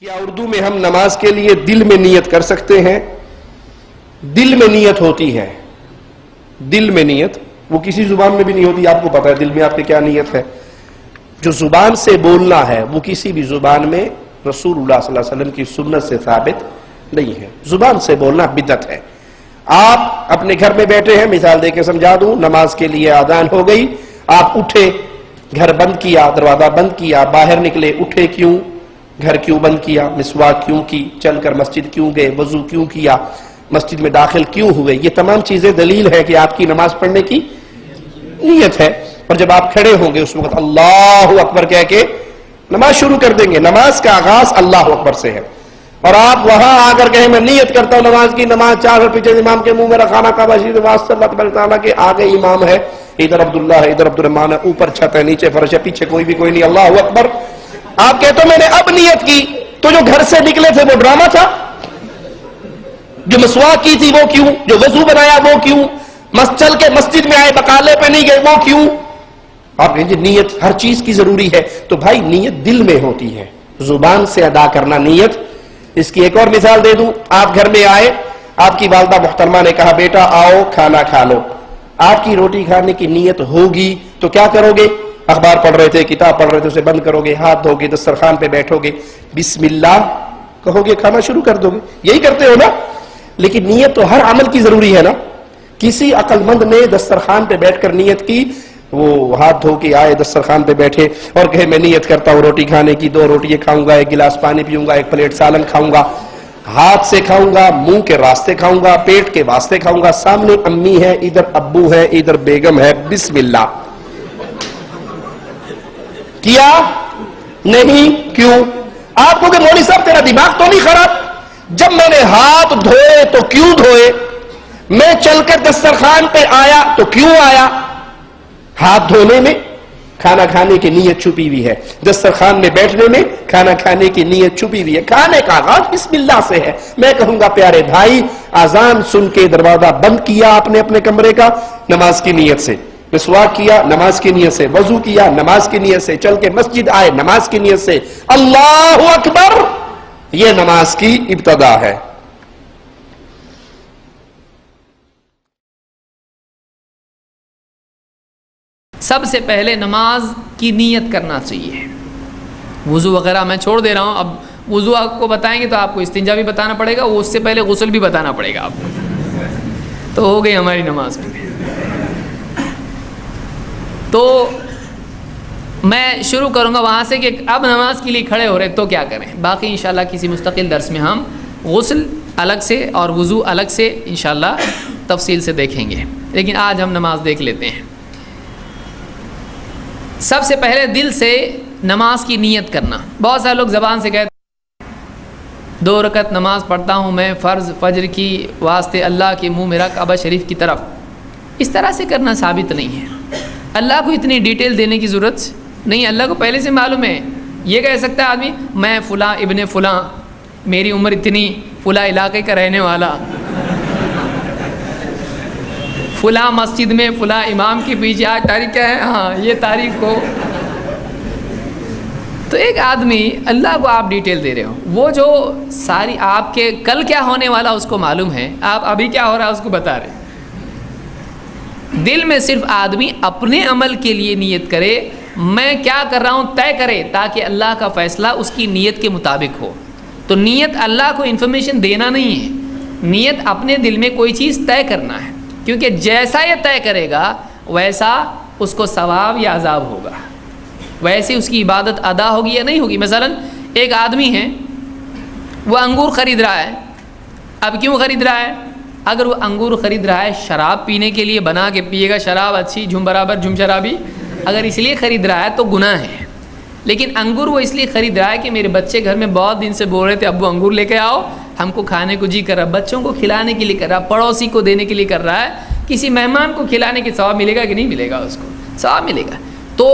کیا اردو میں ہم نماز کے لیے دل میں نیت کر سکتے ہیں؟ دل میں نیت ہوتی ہے، دل میں نیت وہ کسی زبان میں بھی نہیں ہوتی. آپ کو پتا ہے دل میں آپ کی کیا نیت ہے. جو زبان سے بولنا ہے وہ کسی بھی زبان میں رسول اللہ صلی اللہ علیہ وسلم کی سنت سے ثابت نہیں ہے. زبان سے بولنا بدعت ہے. آپ اپنے گھر میں بیٹھے ہیں، مثال دے کے سمجھا دوں، نماز کے لیے آذان ہو گئی، آپ اٹھے، گھر بند کیا، دروازہ بند کیا، باہر نکلے، اٹھے کیوں؟ گھر کیوں بند کیا؟ مسواک کیوں کی؟ چل کر مسجد کیوں گئے؟ وضو کیوں کیا؟ مسجد میں داخل کیوں ہوئے؟ یہ تمام چیزیں دلیل ہے کہ آپ کی نماز پڑھنے کی نیت ہے. اور جب آپ کھڑے ہوں گے اس وقت اللہ اکبر کہہ کے نماز شروع کر دیں گے. نماز کا آغاز اللہ اکبر سے ہے. اور آپ وہاں آ کر کہیں میں نیت کرتا ہوں نماز کی، نماز چار پیچھے امام کے منہ میں رکھانا کعبہ شریف واسطہ اللہ تبارک تعالیٰ کے آگے امام ہے، ادھر عبداللہ ہے، ادھر عبد الرحمان ہے، اوپر چھت ہے، نیچے فرش ہے، پیچھے کوئی بھی کوئی نہیں، اللہ اکبر. آپ کہتے ہو میں نے اب نیت کی، تو جو گھر سے نکلے تھے وہ ڈرامہ تھا؟ جو مسواک کی تھی وہ کیوں؟ جو وضو بنایا وہ کیوں؟ چل کے مسجد میں آئے بقالے پہ نہیں گئے وہ کیوں؟ آپ کہیں گے نیت ہر چیز کی ضروری ہے. تو بھائی نیت دل میں ہوتی ہے، زبان سے ادا کرنا نیت. اس کی ایک اور مثال دے دوں. آپ گھر میں آئے، آپ کی والدہ محترمہ نے کہا بیٹا آؤ کھانا کھا لو. آپ کی روٹی کھانے کی نیت ہوگی تو کیا کرو گے؟ اخبار پڑھ رہے تھے، کتاب پڑھ رہے تھے، اسے بند کرو گے، ہاتھ دھو گے، دسترخوان پہ بیٹھو گے، بسم اللہ کہو گے، کھانا شروع کر دو گے. یہی کرتے ہو نا. لیکن نیت تو ہر عمل کی ضروری ہے نا. کسی عقل مند نے دسترخوان پہ بیٹھ کر نیت کی، وہ ہاتھ دھو کے آئے، دسترخوان پہ بیٹھے اور کہے میں نیت کرتا ہوں روٹی کھانے کی، 2 روٹیاں کھاؤں گا، 1 گلاس پانی پیوں گا، 1 پلیٹ سالن کھاؤں گا، ہاتھ سے کھاؤں گا، منہ کے راستے کھاؤں گا، پیٹ کے واسطے کھاؤں گا، سامنے امی ہے، ادھر ابو ہے، ادھر بیگم ہے، بسم اللہ کیا؟ نہیں. کیوں؟ آپ کو کہ مولوی صاحب تیرا دماغ تو نہیں خراب؟ جب میں نے ہاتھ دھوئے تو کیوں دھوئے؟ میں چل کر دسترخوان پہ آیا تو کیوں آیا؟ ہاتھ دھونے میں کھانا کھانے کی نیت چھپی ہوئی ہے، دسترخوان میں بیٹھنے میں کھانا کھانے کی نیت چھپی ہوئی ہے. کھانے کا آغاز بسم اللہ سے ہے. میں کہوں گا پیارے بھائی، اذان سن کے دروازہ بند کیا آپ نے اپنے کمرے کا نماز کی نیت سے، مسواک کیا نماز کی نیت سے، وضو کیا نماز کی نیت سے، چل کے مسجد آئے نماز کی نیت سے، اللہ اکبر، یہ نماز کی ابتدا ہے. سب سے پہلے نماز کی نیت کرنا چاہیے. وضو وغیرہ میں چھوڑ دے رہا ہوں. اب وضو آپ کو بتائیں گے تو آپ کو استنجا بھی بتانا پڑے گا، وہ اس سے پہلے غسل بھی بتانا پڑے گا آپ کو. تو ہو گئی ہماری نماز میں. تو میں شروع کروں گا وہاں سے کہ اب نماز کے لیے کھڑے ہو رہے تو کیا کریں. باقی انشاءاللہ کسی مستقل درس میں ہم غسل الگ سے اور وضو الگ سے انشاءاللہ تفصیل سے دیکھیں گے. لیکن آج ہم نماز دیکھ لیتے ہیں. سب سے پہلے دل سے نماز کی نیت کرنا. بہت سارے لوگ زبان سے کہتے ہیں 2 رکعت نماز پڑھتا ہوں میں فرض فجر کی واسطے اللہ کے منہ میرا کعبہ شریف کی طرف. اس طرح سے کرنا ثابت نہیں ہے. اللہ کو اتنی ڈیٹیل دینے کی ضرورت نہیں. اللہ کو پہلے سے معلوم ہے. یہ کہہ سکتا ہے آدمی میں فلاں ابن فلاں، میری عمر اتنی، فلاں علاقے کا رہنے والا، فلاں مسجد میں فلاں امام کے پیچھے، آج تاریخ کیا ہے، ہاں یہ تاریخ کو. تو ایک آدمی، اللہ کو آپ ڈیٹیل دے رہے ہو، وہ جو ساری آپ کے کل کیا ہونے والا اس کو معلوم ہے، آپ ابھی کیا ہو رہا ہے اس کو بتا رہے. دل میں صرف آدمی اپنے عمل کے لیے نیت کرے، میں کیا کر رہا ہوں طے کرے، تاکہ اللہ کا فیصلہ اس کی نیت کے مطابق ہو. تو نیت اللہ کو انفارمیشن دینا نہیں ہے، نیت اپنے دل میں کوئی چیز طے کرنا ہے. کیونکہ جیسا یہ طے کرے گا ویسا اس کو ثواب یا عذاب ہوگا، ویسے اس کی عبادت ادا ہوگی یا نہیں ہوگی. مثلا ایک آدمی ہے، وہ انگور خرید رہا ہے. اب کیوں خرید رہا ہے؟ اگر وہ انگور خرید رہا ہے شراب پینے کے لیے، بنا کے پیے گا شراب اچھی جھم برابر جھم شرابی، اگر اس لیے خرید رہا ہے تو گناہ ہے. لیکن انگور وہ اس لیے خرید رہا ہے کہ میرے بچے گھر میں بہت دن سے بول رہے تھے ابو انگور لے کے آؤ، ہم کو کھانے کو جی کر رہا، بچوں کو کھلانے کے لیے کر رہا، پڑوسی کو دینے کے لیے کر رہا ہے. کسی مہمان کو کھلانے کے ثواب ملے گا کہ نہیں ملے گا؟ اس کو ثواب ملے گا. تو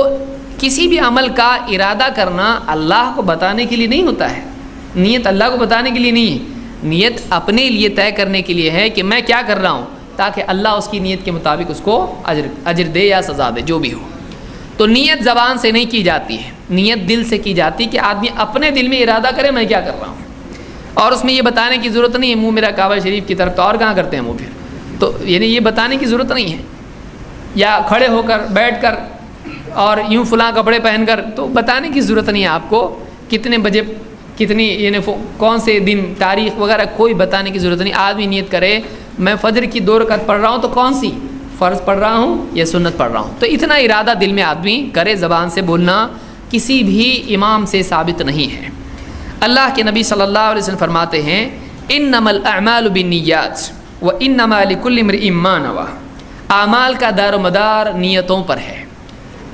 کسی بھی عمل کا ارادہ کرنا اللہ کو بتانے کے لیے نہیں ہوتا ہے. نیت اللہ کو بتانے کے لیے نہیں ہے، نیت اپنے لیے طے کرنے کے لیے ہے کہ میں کیا کر رہا ہوں، تاکہ اللہ اس کی نیت کے مطابق اس کو اجر دے یا سزا دے، جو بھی ہو. تو نیت زبان سے نہیں کی جاتی ہے، نیت دل سے کی جاتی ہے کہ آدمی اپنے دل میں ارادہ کرے میں کیا کر رہا ہوں، اور اس میں یہ بتانے کی ضرورت نہیں ہے منہ میرا کعبہ شریف کی طرف، تو اور کہاں کرتے ہیں منہ پھر، تو یعنی یہ بتانے کی ضرورت نہیں ہے، یا کھڑے ہو کر بیٹھ کر اور یوں فلاں کپڑے پہن کر، تو بتانے کی ضرورت نہیں ہے آپ کو کتنے بجے کتنی یعنی کون سے دن تاریخ وغیرہ کوئی بتانے کی ضرورت نہیں. آدمی نیت کرے میں فجر کی 2 رکعت پڑھ رہا ہوں تو کون سی، فرض پڑھ رہا ہوں یا سنت پڑھ رہا ہوں، تو اتنا ارادہ دل میں آدمی کرے. زبان سے بولنا کسی بھی امام سے ثابت نہیں ہے. اللہ کے نبی صلی اللہ علیہ وسلم فرماتے ہیں انما الاعمال بالنیات وانما لکل امرئ ما نوى. اعمال کا دار و مدار نیتوں پر ہے،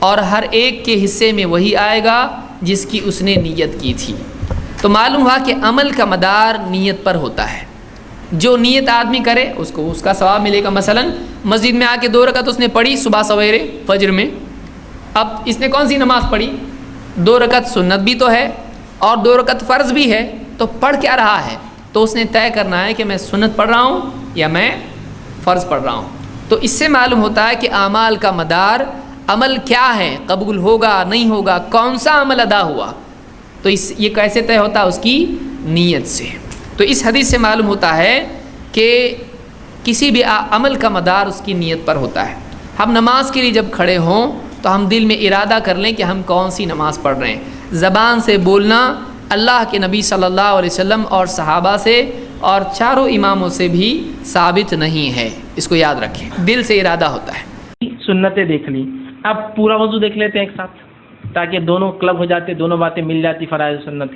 اور ہر ایک کے حصے میں وہی آئے گا جس کی اس نے نیت کی تھی. تو معلوم ہوا کہ عمل کا مدار نیت پر ہوتا ہے. جو نیت آدمی کرے اس کو اس کا ثواب ملے گا. مثلا مسجد میں آ کے 2 رکعت اس نے پڑھی صبح سویرے فجر میں، اب اس نے کون سی نماز پڑھی، 2 رکعت سنت بھی تو ہے اور 2 رکعت فرض بھی ہے، تو پڑھ کیا رہا ہے، تو اس نے طے کرنا ہے کہ میں سنت پڑھ رہا ہوں یا میں فرض پڑھ رہا ہوں. تو اس سے معلوم ہوتا ہے کہ اعمال کا مدار عمل کیا ہے، قبول ہوگا نہیں ہوگا، کون سا عمل ادا ہوا، تو یہ کیسے طے ہوتا ہے، اس کی نیت سے. تو اس حدیث سے معلوم ہوتا ہے کہ کسی بھی عمل کا مدار اس کی نیت پر ہوتا ہے. ہم نماز کے لیے جب کھڑے ہوں تو ہم دل میں ارادہ کر لیں کہ ہم کون سی نماز پڑھ رہے ہیں. زبان سے بولنا اللہ کے نبی صلی اللہ علیہ وسلم اور صحابہ سے اور 4 اماموں سے بھی ثابت نہیں ہے. اس کو یاد رکھیں، دل سے ارادہ ہوتا ہے. سنتیں دیکھ لی، اب پورا وضو دیکھ لیتے ہیں ایک ساتھ تاکہ دونوں کلب ہو جاتے، دونوں باتیں مل جاتی، فرائض و سنت.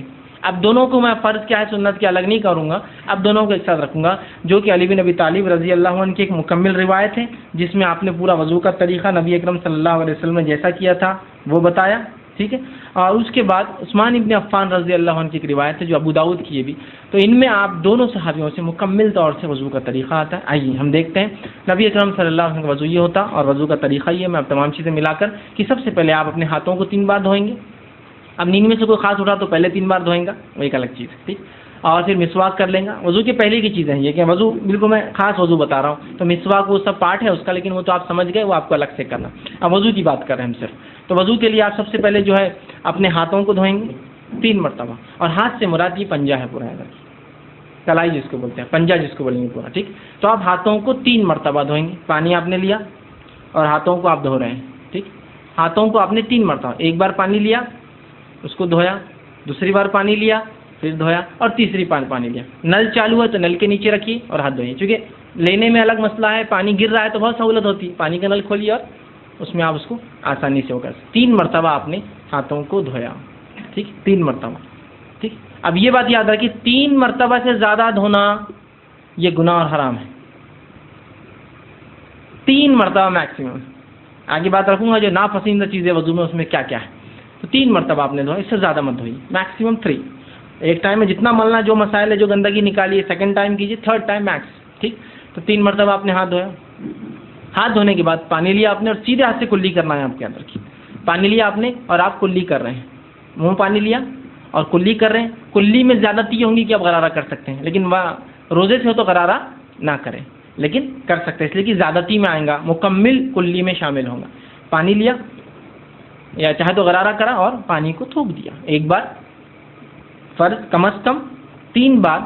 اب دونوں کو میں فرض کیا ہے سنت کیا الگ نہیں کروں گا، اب دونوں کو ایک ساتھ رکھوں گا، جو کہ علی بن ابی طالب رضی اللہ عنہ کی ایک مکمل روایت ہے جس میں آپ نے پورا وضو کا طریقہ نبی اکرم صلی اللہ علیہ وسلم نے جیسا کیا تھا وہ بتایا. ٹھیک ہے، اور اس کے بعد عثمان ابن عفان رضی اللہ عنہ کی ایک روایت ہے جو ابو داؤد کی ہے بھی. تو ان میں آپ دونوں صحابیوں سے مکمل طور سے وضو کا طریقہ آتا ہے. آئیے ہم دیکھتے ہیں نبی اکرم صلی اللہ علیہ وسلم کا وضو یہ ہوتا اور وضو کا طریقہ یہ. میں اب تمام چیزیں ملا کر کہ سب سے پہلے آپ اپنے ہاتھوں کو 3 بار دھوئیں گے. اب نیند میں سے کوئی خاص اٹھا تو پہلے 3 بار دھوئیں گا، وہ ایک الگ چیز ہے. ٹھیک، اور پھر مسواک کر لیں گا. وضو کی پہلے کی چیزیں یہ کہ وضو بالکل میں خاص وضو بتا رہا ہوں، تو مسواک وہ سب پارٹ ہے اس کا، لیکن وہ تو آپ سمجھ گئے، وہ آپ کو الگ سے کرنا. اب وضو کی بات کر رہے ہیں ہم صرف. تو وضو کے لیے آپ سب سے پہلے جو ہے اپنے ہاتھوں کو دھوئیں گے 3 مرتبہ، اور ہاتھ سے مراد یہ پنجہ ہے پورا، کلائی جس کو بولتے ہیں، پنجہ جس کو بولیں گے پورا. ٹھیک، تو آپ ہاتھوں کو 3 مرتبہ دھوئیں گے. پانی آپ نے لیا اور ہاتھوں کو آپ دھو رہے ہیں. ٹھیک، ہاتھوں کو آپ نے 3 مرتبہ، ایک بار پانی لیا اس کو دھویا، دوسری بار پانی لیا پھر دھویا، اور تیسری بار پانی لیا. نل چالو ہے تو نل کے نیچے رکھیے اور ہاتھ دھوئیے. چونکہ لینے میں الگ مسئلہ ہے، پانی گر رہا ہے تو بہت سہولت ہوتی ہے، پانی کا نل کھولیے اور اس میں آپ اس کو آسانی سے ہوگا. 3 مرتبہ آپ نے ہاتھوں کو دھویا. ٹھیک، 3 مرتبہ. ٹھیک، اب یہ بات یاد رکھیے 3 مرتبہ سے زیادہ دھونا یہ گناہ اور حرام ہے. 3 مرتبہ میکسیمم. آگے بات رکھوں گا جو ناپسندیدہ چیزیں وضو میں اس میں کیا کیا ہے. تو 3 مرتبہ آپ نے دھویا، اس سے زیادہ مت دھوئیے، میکسیمم 3. ایک ٹائم میں جتنا ملنا، جو مسائل ہے جو گندگی نکالیے، سیکنڈ ٹائم کیجیے، تھرڈ ٹائم میکس. ٹھیک، تو 3 مرتبہ آپ نے ہاتھ دھویا. ہاتھ دھونے کے بعد پانی لیا آپ نے اور سیدھے ہاتھ سے کلی کرنا ہے آپ کے اندر کی. پانی لیا آپ نے اور آپ کلی کر رہے ہیں، منہ پانی لیا اور کلی کر رہے ہیں. کلی میں زیادتی ہوں گی کہ آپ غرارہ کر سکتے ہیں، لیکن روزے سے ہو تو غرارہ نہ کریں، لیکن کر سکتے ہیں اس لیے کہ زیادتی میں آئیں گا، مکمل کلی میں شامل ہوں گا. پانی لیا یا چاہے تو غرارہ کرا اور پانی کو تھوک دیا. ایک بار فرض کم از کم 3 بار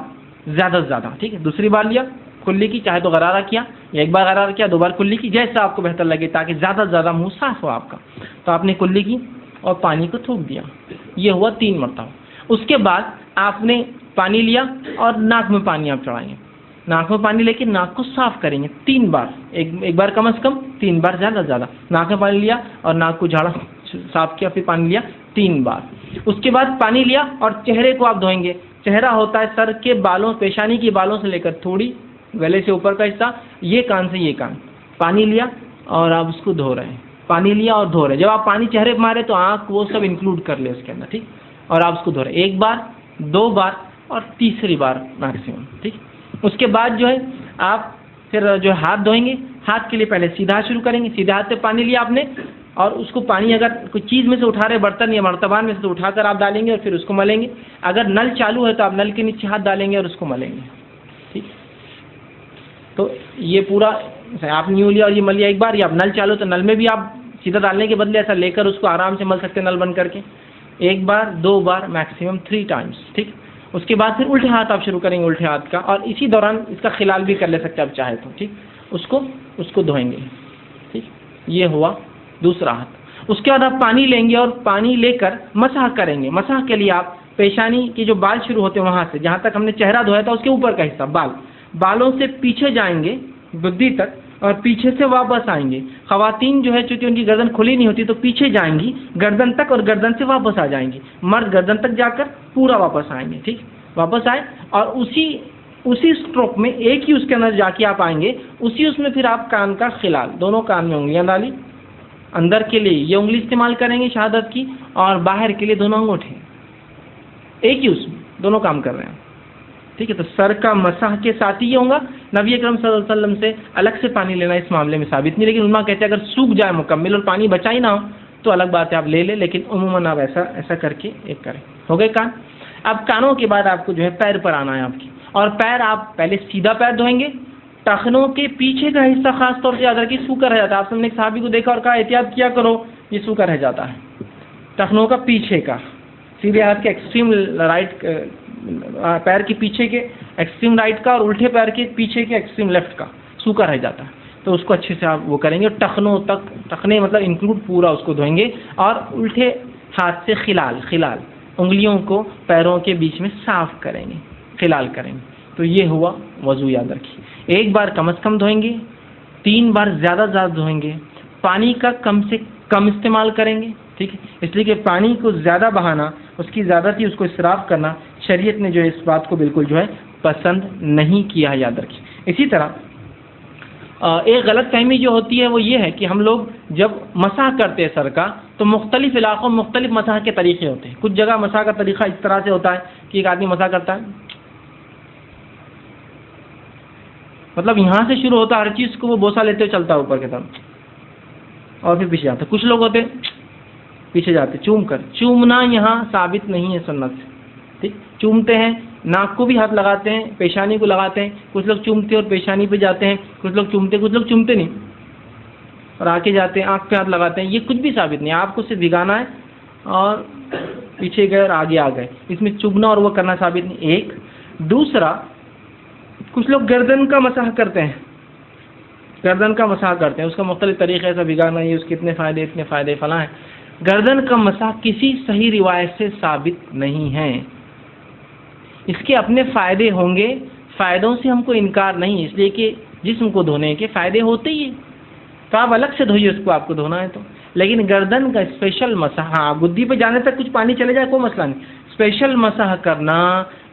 زیادہ سے زیادہ. ٹھیک ہے، دوسری بار لیا کلی کی، چاہے تو غرارہ کیا یا ایک بار غرارہ کیا، 2 بار کلی کی، جیسا آپ کو بہتر لگے تاکہ زیادہ سے زیادہ منہ صاف ہو آپ کا. تو آپ نے کلی کی اور پانی کو تھوک دیا. یہ ہوا 3 مرتبہ. اس کے بعد آپ نے پانی لیا اور ناک میں پانی آپ چڑھائیں گے. ناک میں پانی لے کے ناک کو صاف کریں گے 3 بار. ایک بار کم از کم، 3 بار زیادہ سے زیادہ. ناک میں پانی لیا اور ناک کو جھاڑا صاف کیا، پھر پانی لیا 3 بار. اس کے بعد پانی لیا اور چہرے کو آپ دھوئیں گے. چہرہ ہوتا ہے سر کے بالوں، پیشانی کے بالوں سے لے کر تھوڑی گلے سے اوپر کا حصہ، یہ کان سے یہ کان. پانی لیا اور آپ اس کو دھو رہے ہیں. پانی لیا اور دھو رہے ہیں. جب آپ پانی چہرے پہ مارے تو آنکھ وہ سب انکلوڈ کر لے اس کے اندر. ٹھیک، اور آپ اس کو دھو رہے ہیں 1 بار 2 بار اور تیسری بار میکسیمم. ٹھیک، اس کے بعد جو ہے آپ پھر جو ہاتھ دھوئیں گے. ہاتھ کے لیے پہلے سیدھا ہاتھ شروع کریں گے. سیدھے ہاتھ سے پانی لیا آپ نے اور اس کو پانی اگر کوئی چیز میں سے اٹھا رہے، برتن یا مرتبان میں سے، تو اٹھا کر آپ ڈالیں گے اور پھر اس کو ملیں گے. اگر نل چالو ہے تو آپ نل کے نیچے ہاتھ ڈالیں گے اور اس کو ملیں گے. ٹھیک، تو یہ پورا آپ نیو لیا اور یہ ملیا ایک بار، یا آپ نل چالو تو نل میں بھی آپ سیدھا ڈالنے کے بدلے ایسا لے کر اس کو آرام سے مل سکتے ہیں نل بند کر کے، 1 بار 2 بار میکسیمم 3 ٹائمس، ٹھیک. اس کے بعد پھر الٹے ہاتھ آپ شروع کریں گے الٹے ہاتھ کا، اور اسی دوران اس کا خلال بھی کر لے سکتے ہیں آپ چاہے تو، ٹھیک. اس کو دھوئیں گے، ٹھیک. یہ ہوا دوسرا ہاتھ. اس کے بعد آپ پانی لیں گے اور پانی لے کر مسح کریں گے. مسح کے لیے آپ پیشانی کے جو بال شروع ہوتے ہیں وہاں سے جہاں تک ہم نے چہرہ دھویا تھا اس کے اوپر کا حصہ بالوں سے پیچھے جائیں گے بدھی تک اور پیچھے سے واپس آئیں گے. خواتین جو ہے چونکہ ان کی گردن کھلی نہیں ہوتی تو پیچھے جائیں گی گردن تک اور گردن سے واپس آ جائیں گی. مرد گردن تک جا کر پورا واپس آئیں گے، ٹھیک. واپس آئے اور اسی اسٹروک میں ایک ہی اس کے اندر جا کے آپ آئیں گے. اس میں پھر آپ کان کا خلال، دونوں کان میں انگلیاں ڈالی، اندر کے لیے یہ انگلی استعمال کریں گے شہادت کی، اور باہر کے لیے دونوں انگوٹھے، ایک ہی اس میں دونوں کام کر رہے ہیں، ٹھیک ہے. تو سر کا مسح کے ساتھ ہی یہ ہوگا. نبی اکرم صلی اللہ علیہ وسلم سے الگ سے پانی لینا اس معاملے میں ثابت نہیں، لیکن علماء کہتے ہیں اگر سوکھ جائے مکمل اور پانی بچا ہی نہ ہو تو الگ بات ہے، آپ لے لیں، لیکن عموماً آپ ایسا کر کے ایک کریں. ہو گئے کان. اب کانوں کے بعد آپ کو جو ہے پیر پر آنا ہے آپ کی، اور پیر آپ پہلے سیدھا پیر دھوئیں گے. ٹخنوں کے پیچھے کا حصہ خاص طور سے یاد رکھیے سوکھا رہ جاتا ہے. آپ سب نے ایک صحابی کو دیکھا اور کہا احتیاط کیا کرو، یہ سوکھا رہ جاتا ہے. ٹخنوں کا پیچھے کا، سیدھے ہاتھ کے ایکسٹریم رائٹ، پیر کے پیچھے کے ایکسٹریم رائٹ کا اور الٹے پیر کے پیچھے کے ایکسٹریم لیفٹ کا سوکھا رہ جاتا ہے. تو اس کو اچھے سے آپ وہ کریں گے. ٹخنوں تک، ٹخنے مطلب انکلوڈ پورا اس کو دھوئیں گے، اور الٹے ہاتھ سے خلال انگلیوں کو پیروں کے بیچ میں صاف کریں گے، خلال کریں گے. تو یہ ہوا وضو. یاد رکھیے 1 بار کم از کم دھوئیں گے، 3 بار زیادہ دھوئیں گے. پانی کا کم سے کم استعمال کریں گے، ٹھیک ہے. اس لیے کہ پانی کو زیادہ بہانا، اس کی زیادتی، اس کو اسراف کرنا شریعت نے جو اس بات کو بالکل جو ہے پسند نہیں کیا ہے. یاد رکھیے. اسی طرح ایک غلط فہمی جو ہوتی ہے وہ یہ ہے کہ ہم لوگ جب مسح کرتے ہیں سر کا تو مختلف علاقوں میں مختلف مسح کے طریقے ہوتے ہیں. کچھ جگہ مسح کا طریقہ اس طرح سے ہوتا ہے کہ ایک آدمی مسح کرتا ہے، مطلب یہاں سے شروع ہوتا ہے ہر چیز کو وہ بوسہ لیتے ہوئے چلتا ہے اوپر کی طرف اور پھر پیچھے جاتا ہے. کچھ لوگ ہوتے پیچھے جاتے چومنا یہاں ثابت نہیں ہے سنت سے، ٹھیک. چومتے ہیں، ناک کو بھی ہاتھ لگاتے ہیں، پیشانی کو لگاتے ہیں. کچھ لوگ چومتے اور پیشانی پہ جاتے ہیں، کچھ لوگ چومتے نہیں اور آگے جاتے ہیں، آنکھ پہ ہاتھ لگاتے ہیں. یہ کچھ بھی ثابت نہیں. آپ کو صرف بھگانا ہے اور پیچھے گئے اور آگے آ گئے. اس میں چبنا اور وہ کرنا ثابت نہیں. ایک دوسرا، کچھ لوگ گردن کا مسح کرتے ہیں، اس کا مختلف طریقے ایسا بھگانا، یہ اس کے اتنے فائدے فلاں ہیں. گردن کا مسح کسی صحیح روایت سے ثابت نہیں ہے. اس کے اپنے فائدے ہوں گے، فائدوں سے ہم کو انکار نہیں، اس لیے کہ جسم کو دھونے کے فائدے ہوتے ہی ہیں تو آپ الگ سے دھوئیے اس کو، آپ کو دھونا ہے تو. لیکن گردن کا اسپیشل مسح، ہاں گدی پہ جانے تک کچھ پانی چلے جائے کوئی مسئلہ نہیں، اسپیشل مسح کرنا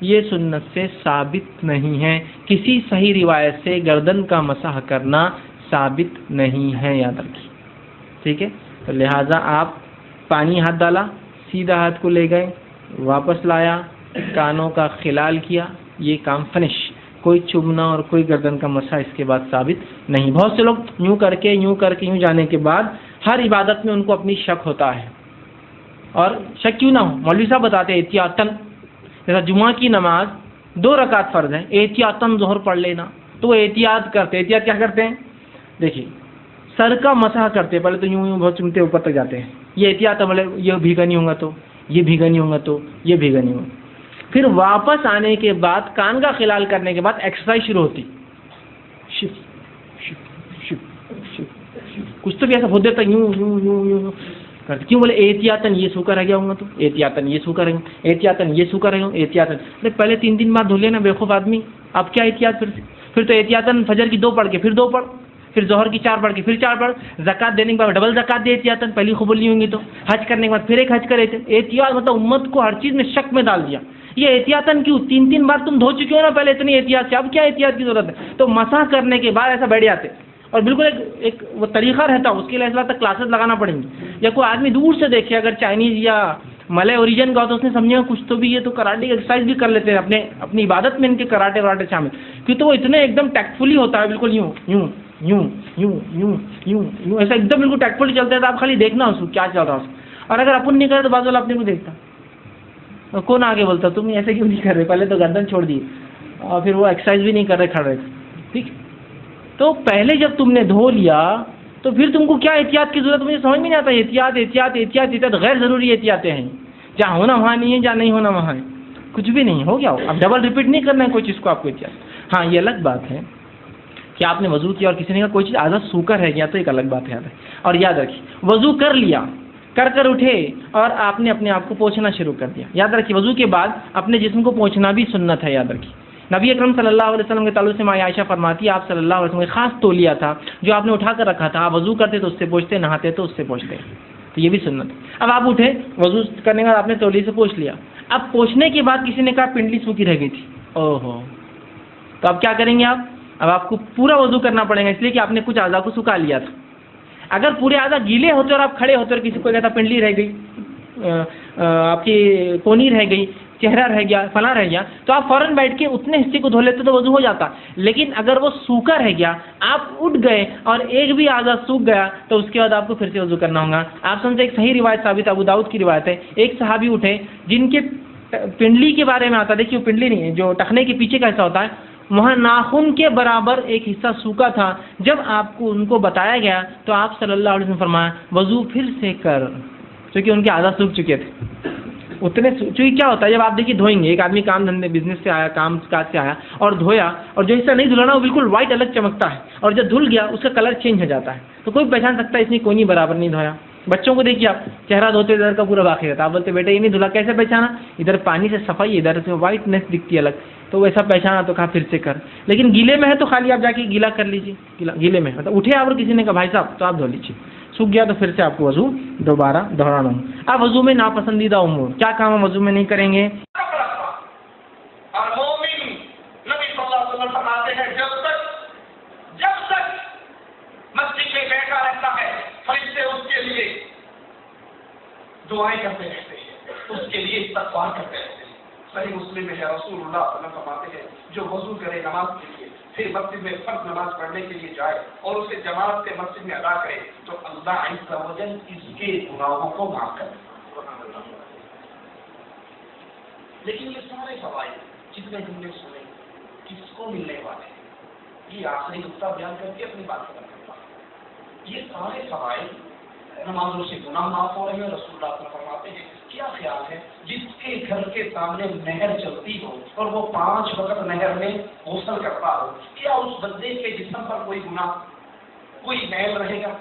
یہ سنت سے ثابت نہیں ہے. کسی صحیح روایت سے گردن کا مسح کرنا ثابت نہیں ہے. یاد رکھیے، ٹھیک ہے. تو لہٰذا آپ پانی ہاتھ ڈالا، سیدھا ہاتھ کو لے گئے، واپس لایا، کانوں کا خلال کیا، یہ کام فنش. کوئی چومنا اور کوئی گردن کا مسح اس کے بعد ثابت نہیں. بہت سے لوگ یوں کر کے یوں جانے کے بعد ہر عبادت میں ان کو اپنی شک ہوتا ہے. اور شک کیوں نہ ہو، مولوی صاحب بتاتے ہیں احتیاطاً، جیسا جمعہ کی نماز 2 رکعت فرض ہے، احتیاطاً ظہر پڑھ لینا، تو وہ احتیاط کیا کرتے ہیں. دیکھیے سر کا مسح کرتے پہلے تو یوں بہت چمتے اوپر تک جاتے ہیں، یہ احتیاط عمل ہے، یہ بھیگا نہیں ہوگا تو یہ بھیگا نہیں ہوگا تو یہ بھیگا نہیں ہوگا. پھر واپس آنے کے بعد کان کا خلال کرنے کے بعد ایکسرسائز شروع ہوتی، کچھ تو بھی ایسا ہوتے تھا یوں کرتے. کیوں بولے احتیاطاً یہ سوکھا رہ گیا ہوں گا تو احتیاطاً یہ سوکھا رہے گا، احتیاطاً یہ سوکھا رہے گا، احتیاطاً. پہلے 3 بار دھو لینا بیوقوف آدمی، اب کیا احتیاط پھر تو احتیاطاً فجر کی 2 پڑھ کے پھر 2 پڑھ، پھر ظہر کی 4 پڑھ کے پھر 4 پڑھ، زکات دینے کے بعد ڈبل زکات دے احتیاطاً، پہلی قبول نہیں ہوں گی تو حج کرنے کے بعد پھر ایک حج کرے تھے. احتیاط مطلب امت کو ہر چیز میں شک میں ڈال دیا. یہ احتیاطاً کیوں؟ 3 بار تم دھو چکے ہو نا پہلے اتنی احتیاط سے، اب کیا احتیاط کی ضرورت ہے؟ تو مسح کرنے کے بعد ایسا بیٹھ جاتے اور بالکل ایک وہ طریقہ رہتا، اس کے لیے ایسا تک کلاسز لگانا پڑیں گی. یا کوئی آدمی دور سے دیکھے اگر چائنیز یا ملے اوریجن کا ہو تو اس نے سمجھا کچھ تو بھی یہ تو کراٹے کی ایکسرسائز بھی کر لیتے ہیں اپنی عبادت میں، ان کے کراٹے شامل، کیونکہ وہ اتنے ایک دم ٹیکٹفلی ہوتا ہے، بالکل یوں ایسا ایک دم بالکل ٹیکٹفلی چلتا ہے. تو آپ خالی دیکھنا اس کو کیا چل رہا ہے. اور اگر اپن نہیں کرے تو بعض والا اپنے کو دیکھتا، کون آگے بولتا تم ایسے کیوں نہیں کر رہے، پہلے تو گردن چھوڑ دیے اور پھر وہ ایکسرسائز بھی نہیں کر رہے کھڑے، ٹھیک. تو پہلے جب تم نے دھو لیا تو پھر تم کو کیا احتیاط کی ضرورت؟ مجھے سمجھ میں نہیں آتا. احتیاط غیر ضروری احتیاطیں ہیں. جہاں ہونا وہاں نہیں ہے, جہاں نہیں ہونا وہاں ہے. کچھ بھی نہیں ہو گیا. اب ڈبل ریپیٹ نہیں کرنا ہے کوئی چیز کو آپ کو احتیاط. ہاں یہ الگ بات ہے کہ آپ نے وضو کیا اور کسی نے کہا کوئی چیز عادت سوکر ہے گیا, تو ایک الگ بات ہے. اور یاد رکھیے, وضو کر لیا, کر اٹھے اور آپ نے اپنے آپ کو پوچھنا شروع کر دیا. یاد رکھیے وضو کے بعد اپنے جسم کو پوچھنا بھی سنت ہے. یاد رکھیے نبی اکرم صلی اللہ علیہ وسلم کے تعلق سے ماں عائشہ فرماتی ہے, آپ صلی اللہ علیہ وسلم کا خاص تولیہ تھا جو آپ نے اٹھا کر رکھا تھا. آپ وضو کرتے تو اس سے پوچھتے, نہاتے تو اس سے پوچھتے. تو یہ بھی سنت. اب آپ اٹھے, وضو کرنے کے بعد آپ نے تولیے سے پوچھ لیا. اب پوچھنے کے بعد کسی نے کہا پنڈلی سوکھی رہ گئی تھی. اوہو, تو اب کیا کریں گے آپ؟ اب آپ کو پورا وضو کرنا پڑے گا, اس لیے کہ آپ نے کچھ اعضاء کو سکھا لیا تھا. اگر پورے اعضاء گیلے ہوتے اور آپ کھڑے ہوتے اور کسی کو کہتا پنڈلی رہ گئی, آپ کی کونی رہ گئی, چہرہ رہ گیا, فلاں رہ گیا, تو آپ فوراً بیٹھ کے اتنے حصے کو دھو لیتے تو وضو ہو جاتا. لیکن اگر وہ سوکھا رہ گیا, آپ اٹھ گئے اور ایک بھی اعضاء سوکھ گیا, تو اس کے بعد آپ کو پھر سے وضو کرنا ہوگا. آپ سمجھے ایک صحیح روایت ثابت ابو داؤد کی روایت ہے. ایک صحابی اٹھے جن کے پنڈلی کے بارے میں آتا, دیکھیے پنڈلی نہیں ہے, جو ٹخنے کے پیچھے کا حصہ ہوتا ہے, وہاں ناخن کے برابر ایک حصہ سوکھا تھا. جب آپ کو ان کو بتایا گیا تو آپ صلی اللہ علیہ وسلم فرمایا وضو پھر سے کر, کیونکہ ان کے اعضاء سوکھ چکے تھے. اتنے چونکہ کیا ہوتا ہے جب آپ دیکھیے دھوئیں گے, ایک آدمی کام دھندے بزنس سے آیا, کام کاج سے آیا اور دھویا, اور جو حصہ نہیں دھلانا وہ بالکل وائٹ الگ چمکتا ہے, اور جب دھل گیا اس کا کلر چینج ہو جاتا ہے, تو کوئی پہچان سکتا ہے اس نے کوئی نہیں برابر نہیں دھویا. بچوں کو دیکھیے آپ, چہرہ دھوتے ادھر کا پورا باقی رہتا, آپ بولتے بیٹا یہ نہیں دھلا, کیسے پہچانا؟ ادھر پانی سے صفائی, ادھر سے وائٹنس دکھتی ہے الگ, تو ویسا پہچانا تو کہا پھر سے کر. لیکن گیلے میں ہے تو خالی آپ جا کے گیلا کر لیجیے. گیلے میں مطلب اٹھے آپ اور کسی نے کہا بھائی صاحب تو آپ دھو لیجیے. سوکھ گیا تو پھر سے آپ کو وضو دوبارہ دہرانا ہوں. اب وضو میں ناپسندیدہ امور, کیا کام ہم وضو میں نہیں کریں گے؟ اور مومن نبی صلی اللہ علیہ وسلم فرماتے ہیں جب تک مسجد میں بیٹھا رہتا ہے فرشتے اس کے لیے دعائیں کرتے رہتے ہیں, اس کے لیے استغفار کرتے رہتے ہیں. صحیح مسلم میں ہے, رسول اللہ صلی اللہ علیہ وسلم فرماتے ہیں جو وضو کرے نماز کے لیے, پھر مسجد میں فرض نماز پڑھنے کے لیے جائے اور اسے جماعت سے مسجد میں ادا کرے, تو اللہ عز و جل اس کے گناہوں کو معاف کر دے. لیکن یہ سارے فوائد جتنے ہم نے سنے کس کو ملنے والے ہیں؟ یہ آخری نقطہ بیان کر کے اپنی بات ختم کرتا ہوں. یہ سارے فوائد نمازوں سے گناہ معاف ہو رہے ہیں. رسول اللہ صلی اللہ علیہ وسلم فرماتے ہیں کیا خیال ہے جس کے گھر کے سامنے نہر چلتی ہو اور وہ 5 وقت نہر میں غسل کرتا ہو, کیا اس بندے کے جسم پر کوئی گناہ, کوئی میل رہے گا؟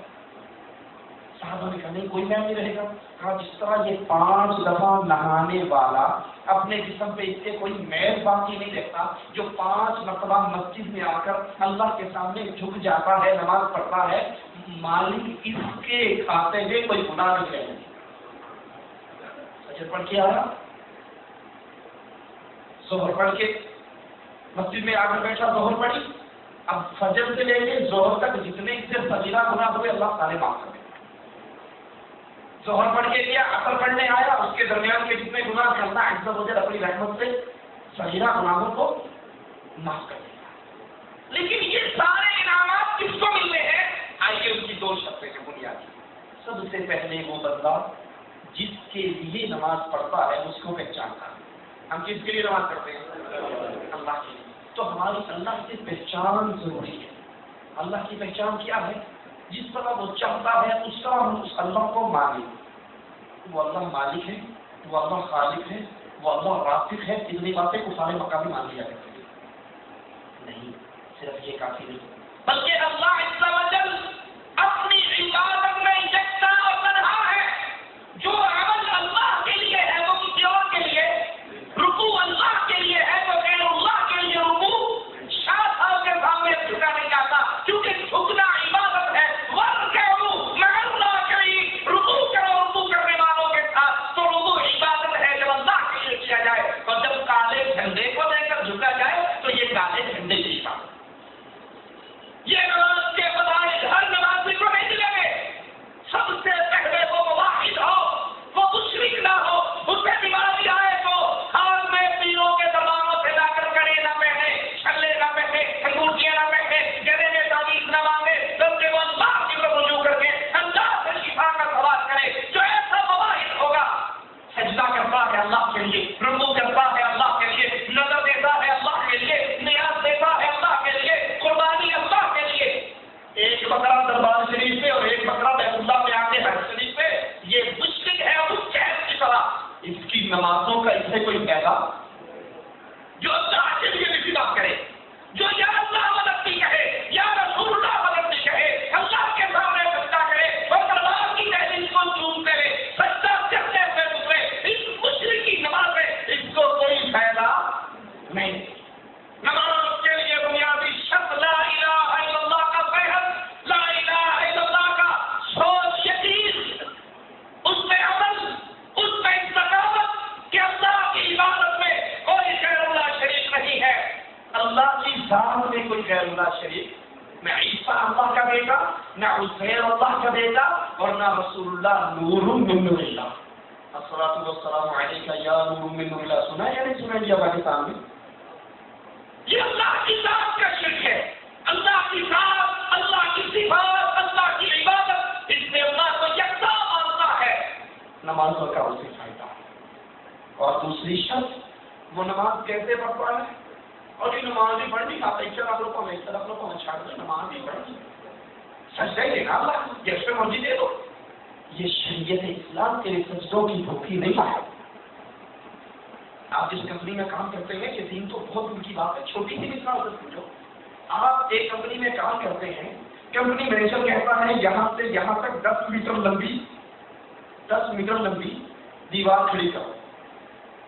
صحابہ نے کہا نہیں, کوئی میل نہیں رہے گا. کہا جس طرح یہ 5 دفعہ نہانے والا اپنے جسم پہ اس سے کوئی میل باقی نہیں رہتا, جو 5 مرتبہ مسجد میں آ کر اللہ کے سامنے جھک جاتا ہے, نماز پڑھتا ہے, مالک اس کے کھاتے میں کوئی گناہ نہیں رہے گا. فجر پڑھ کے آیا, ظہر پڑھ کے مسجد میں آ کر بیٹھا, ظہر پڑھی, اب فجر سے لے کے ظہر تک جتنے اس سے فضیلہ گناہ ہوئے اللہ تعالی معاف کر دے. ظہر پڑھ کے کیا, عصر پڑھنے آیا, اس کے درمیان کے جتنے گناہ ہیں اللہ عز و جل اپنی رحمت سے فضیلہ گناہوں کو معاف کر دے. لیکن یہ سارے انعامات کس کو ملنے ہیں؟ آئیے ان کی 2 شرطیں ہیں بنیادی. سب سے پہلے وہ بندہ جس کے لیے نماز پڑھتا ہے اس کو پہچانتا ہے. ہم کس کے لیے نماز پڑھتے ہیں؟ اللہ کے لیے. تو ہماری اللہ سے پہچان ضروری ہے. اللہ کی پہچان کیا ہے؟ جس طرح وہ چاہتا ہے اس طرح ہم اس اللہ کو مانیں. وہ اللہ مالک ہے, وہ اللہ خالق ہے, وہ اللہ رازق ہے. اتنی باتیں کو سارے مقامی مان لیا کرتے ہیں. نہیں, صرف یہ کافی نہیں, بلکہ اللہ عز و جل اپنی عبادت میں یکتا اور تنہا ہے. جو عمل اللہ کے لیے ہے وہ کسی اور کے لیے, رکوع اللہ کے لیے ہے تو غیر اللہ کے لیے رکوع شاہ کے سامنے جھکا نہیں جاتا, کیونکہ جھکنا عبادت ہے. وَارْكَعُوا مَعَ الرَّاكِعِينَ, رکوع کرو رکوع کرنے والوں کے ساتھ. تو رکوع عبادت ہے جب اللہ کے لیے کیا جائے, اور جب کالے جھنڈے کو دے کر جھکا جائے تو یہ کالے جھنڈے کی عبادت. یہ نماز کے فضائل اللہ شریک، نہ عیسیٰ اللہ کا بیٹا، نہ عزیر اللہ کا بیٹا، اور نہ رسول اللہ نور من نور اللہ۔ الصلاۃ والسلام علیک یا نور من نور اللہ، سنا یا نہیں سنا؟ پاکستان میں یہ اللہ کی ذات کا شرک ہے، اللہ کی ذات، اللہ کی صفات، اللہ کی عبادت، اس میں اللہ کو یکتا مانتا ہے، نمازوں کا اسے فائدہ۔ اور دوسری شرط، وہ نماز کیسے پڑھتا ہے؟ اور یہ نماز ہی پڑھنی آپ ایک طرف لوگوں میں، ایک طرف لوگوں میں چھاڑ دو، نماز ہی پڑھنی، سجدہ ہی دینا اللہ کو، جیسے مرضی دے دو۔ یہ شریعت اسلام کے لیے سجدوں کی بھوکی نہیں ہے۔ آپ جس کمپنی میں کام کرتے ہیں، یہ دین تو بہت دور کی بات ہے، چھوٹی سی مثال سے سمجھو۔ آپ ایک کمپنی میں کام کرتے ہیں، کمپنی مینیجر کہتا ہے یہاں سے یہاں تک 10 میٹر لمبی دیوار کھڑی کرو۔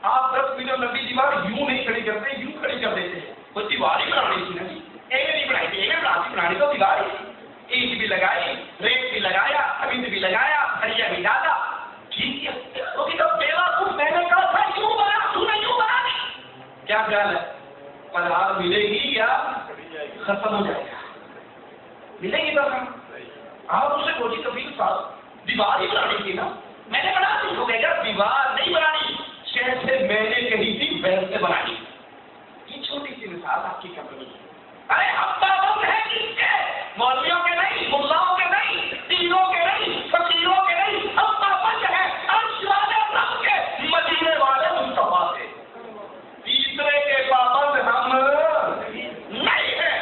آپ 10 میٹر لمبی دیوار یوں نہیں کھڑی کرتے، یوں کھڑی کر دیتے ہیں۔ وہ دیوار ہی بنانی تھی نا جی، ایک نہیں بنائی تھی، ایک بنانی تو دیوار ہی، اینٹ بھی لگائی، ریت بھی لگایا، سمنٹ بھی لگایا، سریا بھی ڈالا، ٹھیک ہے۔ میں نے کہا تھا یوں بنا، تو نے یوں بنا دی۔ کیا خیال ہے، پدھار ملے گی یا ختم ہو جائے گا؟ ملے گی پدھار؟ آپ اسے بولی کبیر صاحب دیوار ہی بنانی تھی نا، میں نے بنا دی۔ ہو گیا دیوار نہیں بنانی، جیسے میں نے کہی تھی ویسے بنانی۔ یہ چھوٹی سی مثال آپ کی کمپنی ہے۔ ارے ہم پابند ہیں کس کے؟ مولویوں کے نہیں، ملاؤں کے نہیں، پیروں کے نہیں، فقیروں کے نہیں، ہم پابند ہیں عرش والے رب کے، مدینے والے مصطفیٰ کے۔ تیسرے کے پابند ہم نہیں ہیں۔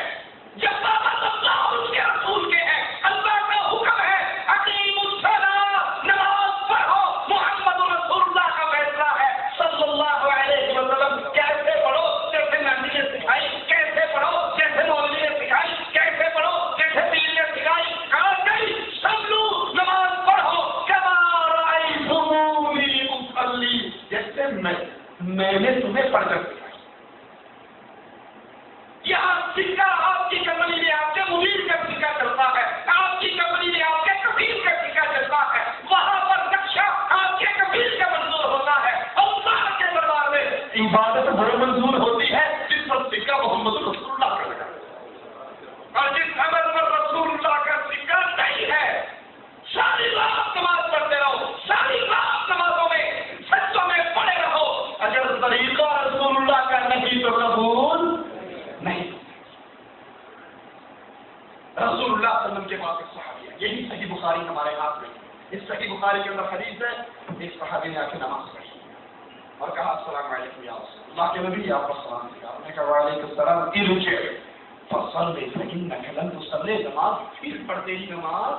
جب پابند اللہ اور اس کے رسول کے ہیں، اللہ کا حکم ہے اقیموا الصلاۃ، نماز پڑھو، محمد رسول اللہ کا فیصلہ ہے صلی اللہ علیہ وسلم۔ کیسے پڑھو؟ جیسے نبی نے سکھائی۔ کیسے پڑھو؟ جیسے مولوی نے سکھائی۔ کیسے پڑھو؟ جیسے پیر نے سکھائی۔ کہا نہیں، سب لوگ نماز پڑھو کما رأیتمونی اصلی، جیسے میں نے تمہیں پڑھ کر سکھائی۔ یہاں سکہ آپ کی کمپنی میں آپ کے مدیر کا سکہ چلتا ہے، آپ کی کمپنی میں آپ کے کفیل کا سکہ چلتا ہے، وہاں پر نقشہ آپ کے کفیل کا منظور ہوتا ہے۔ اللہ کے دربار میں عبادت وہ منظور ہوتی ہے جس پر سکہ محمد رسول اللہ کا لگا ہے، اور جس عمل پر رسول اللہ کا سکہ نہیں ہے، ساری رات نماز پڑھتے رہو، ساری رات نمازوں میں سجدوں میں پڑے رہو، اگر طریقہ رسول اللہ کا نہیں تو قبول نہیں۔ رسول اللہ صلی اللہ علیہ وسلم کے پاس ایک صحابی ہے، یہی صحیح بخاری ہمارے ہاتھ میں، اس صحیح بخاری کے اندر حدیث ہے، ایک صحابی نے آ کے نماز پڑھی اور کہا السلام علیکم یا رسول اللہ، کے نبی آپ پر سلام کیا، انہوں نے کہا وعلیکم السلام، ارجع فصلی فإنک لم تصلی، نماز پھر پڑھ تیری نماز۔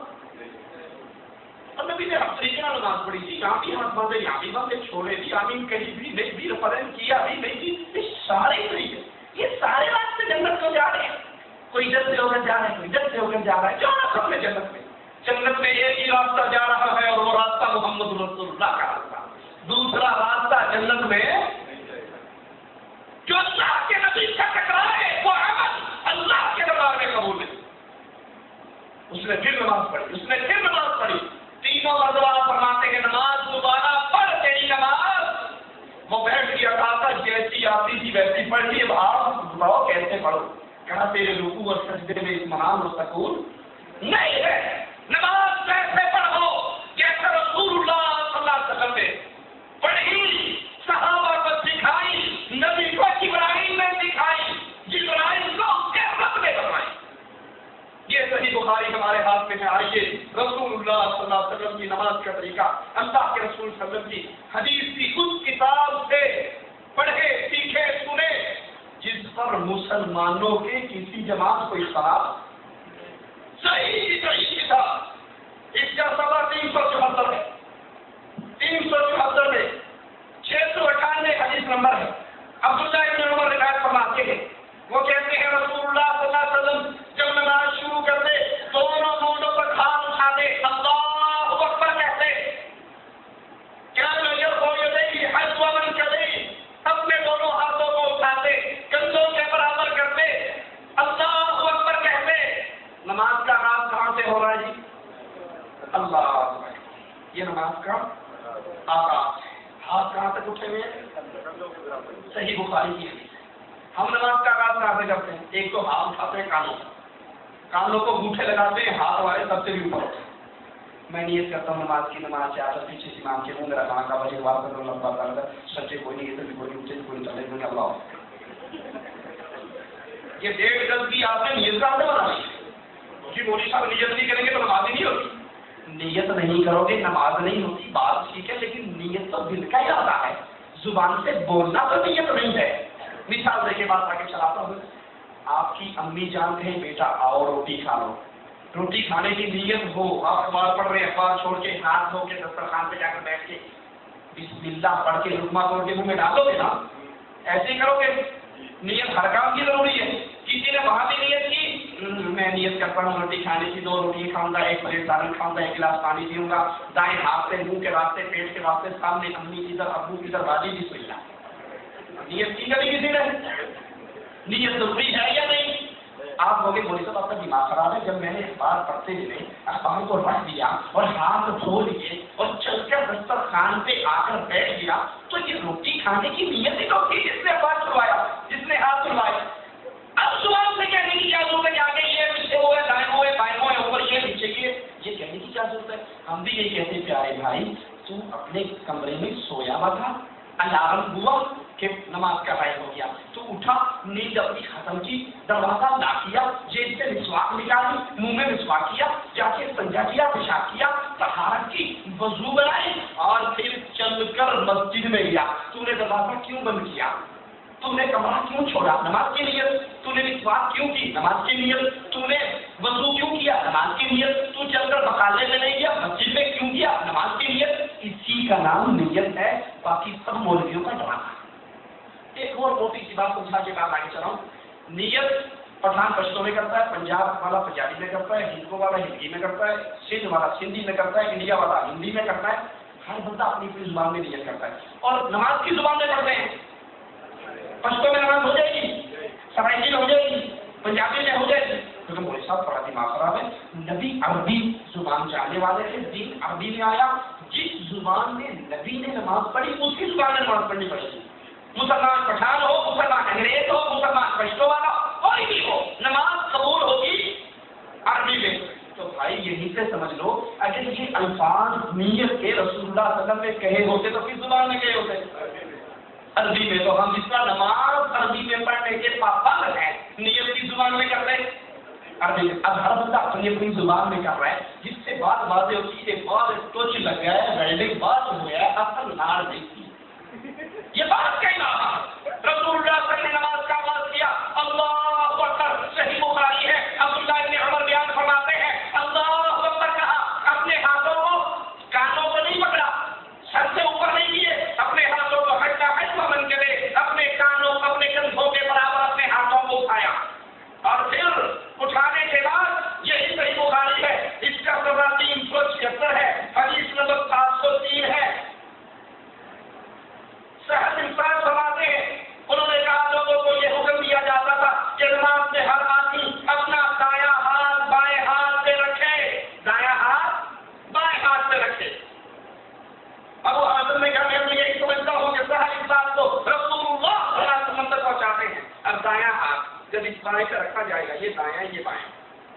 اور نبی نے ہر طریقے سے نماز پڑھی تھی، یہاں بھی ہاتھ باندھے، یہاں بھی باندھے، چھوڑے دی، آمین کہی بھی نہیں بھی، ریفرنس کیا بھی نہیں تھی، یہ سارے طریقے، یہ سارے راستے جنت کو جا رہے ہیں، کوئی ادھر سے ہو کر جا رہا ہے، کوئی ادھر سے ہو کر جا رہا ہے، جانا سب میں جنت میں ایک ہی راستہ جا رہا ہے، اور وہ راستہ محمد رسول اللہ کا راستہ، دوسرا راستہ جنت میں جو اللہ کے نبی سے ٹکرائے وہ عمل اللہ کے دربار میں قبول نہیں۔ اس نے پھر نماز پڑھی، تینوں مرتبہ فرماتے ہیں نماز دوبارہ پڑھ، تیری نماز۔ وہ بیٹھ گیا، کہا جیسی آتی تھی ویسی پڑھ لی، اب آپ بتاؤ کیسے پڑھو؟ کہا تیرے رکوع اور سجدے میں اطمینان و سکون نہیں ہے۔ نماز کیسے پڑھو؟ جیسے رسول اللہ صلی اللہ علیہ وسلم نے پڑھی، صحابہ کو سکھائی، نبی کو ابراہیم نے سکھائی، ابراہیم کو اس کے رب نے بتائی۔ یہ صحیح بخاری ہمارے ہاتھ میں ہے۔ آئیے رسول اللہ صلی اللہ علیہ وسلم کی نماز کا طریقہ، اللہ کے رسول صلی اللہ علیہ وسلم کی حدیث کی خود کتاب سے پڑھے، سیکھے، سنے، جس پر مسلمانوں کے کسی جماعت کو اختلاف صحیح کتاب، اس کا سوا 374 ہے، 374 میں 698 حدیث نمبر ہے۔ عبداللہ ابن عمر روایت فرماتے ہیں، وہ کہتے ہیں رسول اللہ صلی اللہ علیہ وسلم جب نماز شروع کرتے دونوں مونڈوں پر ہاتھ اٹھاتے، اللہ اکبر کہتے، کیا اپنے دونوں ہاتھوں کو اٹھاتے، کندھوں کے برابر کرتے، اللہ اکبر کہتے۔ نماز کا آغاز کہاں سے ہو رہا ہے جی؟ اللہ اکبر، یہ نماز کا آغاز ہے۔ ہاتھ کہاں تک اٹھے ہوئے ہیں؟ صحیح بخاری کی حدیث ہے، ہم نماز کا آغاز کہاں سے کرتے ہیں؟ ایک تو ہاتھ اٹھاتے ہیں کانوں کو گوٹھے لگاتے ہیں، ہاتھ ہمارے سب سے بھی اوپر ہوتے ہیں. میں نیت کرتا ہوں نماز کی، نماز سے آتا پیچھے سے امام کے منہ میرا کھانا کا بجے بات کر رہا ہوں، اللہ سچے کوئی نہیں، ادھر بھی کوئی نہیں، اٹھے کوئی چلے کوئی اللہ. یہ 1.5 گز کی آپ نے نیت کا بنانی ہے کہ مودی صاحب نیت نہیں کریں گے تو نماز ہی نہیں ہوتی. نیت نہیں کرو گے نماز نہیں ہوتی، بات ٹھیک ہے، لیکن نیت تو دل کا ارادہ ہے، زبان سے بولنا تو نیت نہیں ہے. مثال دے کے بات آگے چلاتا ہوں. آپ کی امی جان کہیں بیٹا آؤ روٹی کھا لو، روٹی کھانے کی نیت ہو، آپ اخبار پڑھ رہے ہیں، اخبار چھوڑ کے ہاتھ دھو کے دسترخوان پہ جا کر بیٹھ کے بسم اللہ پڑھ کے لقمہ توڑ کے منہ میں ڈالو گے نا، ایسے ہی کرو گے. نیت ہر کام کی ضروری ہے. کسی نے وہاں بھی نیت کی، میں نیت کرتا ہوں روٹی کھانے کی، 2 روٹی کھاؤں گا، 1 پلیٹ دال کھاؤں گا، 1 گلاس پانی پیوں گا، دائیں ہاتھ سے منہ کے واسطے پیٹ کے واسطے سامنے امی کی طرف ابو کی طرف باجی بسم اللہ. نیت کی کبھی کسی نے؟ نیت ضروری ہے یا نہیں؟ آپ لوگ بولے صاحب آپ کا دماغ خراب ہے. جب میں نے اخبار پڑھتے ہوئے اخبار کو رکھ دیا اور ہاتھ دھو لیے اور چل کر دسترخوان پہ آ کر بیٹھ گیا تو یہ روٹی کھانے کی نیت ہی تو تھی جس نے اخبار چھلوایا، جس نے ہاتھ چھلوایا. اب زبان سے کہنے کی کیا ضرورت ہے کہ آگے یہ پیچھے وہ ہے، دائیں وہ ہے، بائیں وہ ہے، اوپر یہ نیچے کی ہے، یہ کہنے کی کیا ضرورت ہے؟ ہم بھی یہی کہتے ہیں پیارے بھائی تو اپنے کمرے میں سویا ہوا تھا، الارم ہوا کہ نماز کا ٹائم ہو گیا تو اٹھا، نیند اپنی ختم کی، دروازہ لاک کیا، جیب سے مسواک نکالی، منہ میں مسواک کیا، جا کے سنجا کیا، پیشاب کیا، طہارت کی، وضو بنائی اور پھر چل کر مسجد میں گیا. تم نے دروازہ کیوں بند کیا؟ تم نے کمرہ کیوں چھوڑا؟ نماز کی نیت. تم نے مسواک کیوں کی؟ نماز کی نیت. تم نے وضو کیوں کیا؟ نماز کی نیت. تو چل کر بقالے میں نہیں گیا، مسجد میں کیوں کیا؟ نماز کی نیت. اسی کا نام نیت ہے، باقی سب مولویوں کا ڈرامہ. ایک اور موٹی سی بات سمجھا کے بعد آگے چلاؤں. نیت پٹھان پشتو میں کرتا ہے، پنجاب والا پنجابی میں کرتا ہے، ہندو والا ہندی میں کرتا ہے، سندھ والا سندھی میں کرتا ہے، انڈیا والا ہندی میں کرتا ہے. ہر بندہ اپنی اپنی زبان میں نیت کرتا ہے. اور نماز کی زبان میں پڑھتے ہیں. پشتو میں نماز ہو جائے گی، سرائکی میں ہو جائے گی، پنجابی میں ہو جائے گی. کیونکہ مولوی صاحب بڑا دماغ خراب ہے. نبی عربی زبان جاننے والے تھے، دین عربی میں آیا. جس زبان میں نبی نے نماز پڑھی اسی زبان میں نماز پڑھنی پڑے گی. مسلمان پٹھان ہو، مسلمان انگریز ہو، مسلمان پشتو والا کوئی بھی ہو، نماز قبول ہوگی عربی میں. تو بھائی یہیں سے سمجھ لو اگر یہ الفاظ نیت کے رسول اللہ صلی اللہ علیہ وسلم نے کہے ہوتے تو کس زبان میں کہے ہوتے؟ عربی میں. تو ہم جس طرح نماز عربی میں پڑھنے کے پابند ہیں، نیت کی زبان میں کر رہے ہیں عربی میں. اب ہر بندہ اپنی اپنی زبان میں کر رہا ہے، جس سے بات واضح ہوتی ہے. بعد ٹوچ لگ گیا ہے، ویلڈنگ بات ہو گیا ہے، اصل نار نہیں تھی. یہ بات کہنا رسول اللہ صلی اللہ علیہ وسلم نے نماز کا آغاز کیا، اللہ اکبر. صحیح بخاری ہے، عبداللہ ابن عمر بیان فرماتے ہیں اللہ اکبر کہا، اپنے ہاتھوں کو کانوں کو نہیں پکڑا، سر سے اوپر نہیں کیے، اپنے ہاتھوں کو ہٹا من کرے، اپنے کانوں اپنے کندھوں کے برابر اپنے ہاتھوں کو اٹھایا اور پھر اٹھانے کے بعد یہی صحیح بخاری ہے. اس کا سزا 376 ہے، حدیث نمبر 703 ہے. صحت انسان فرماتے ہیں انہوں نے کہا لوگوں کو یہ حکم دیا جاتا تھا کہ نماز میں ہر آدمی اپنا دایاں ہاتھ بائیں ہاتھ پہ رکھے، دایاں ہاتھ بائیں ہاتھ پہ رکھے. ابو حاتم نے کہا میں یہی سمجھتا ہوں کہ صحت انسان کو رسول اللہ صلی اللہ علیہ وسلم تک پہنچاتے ہیں. اب دایاں ہاتھ جب اس بائیں پہ رکھا جائے گا، یہ دایاں یہ بائیں،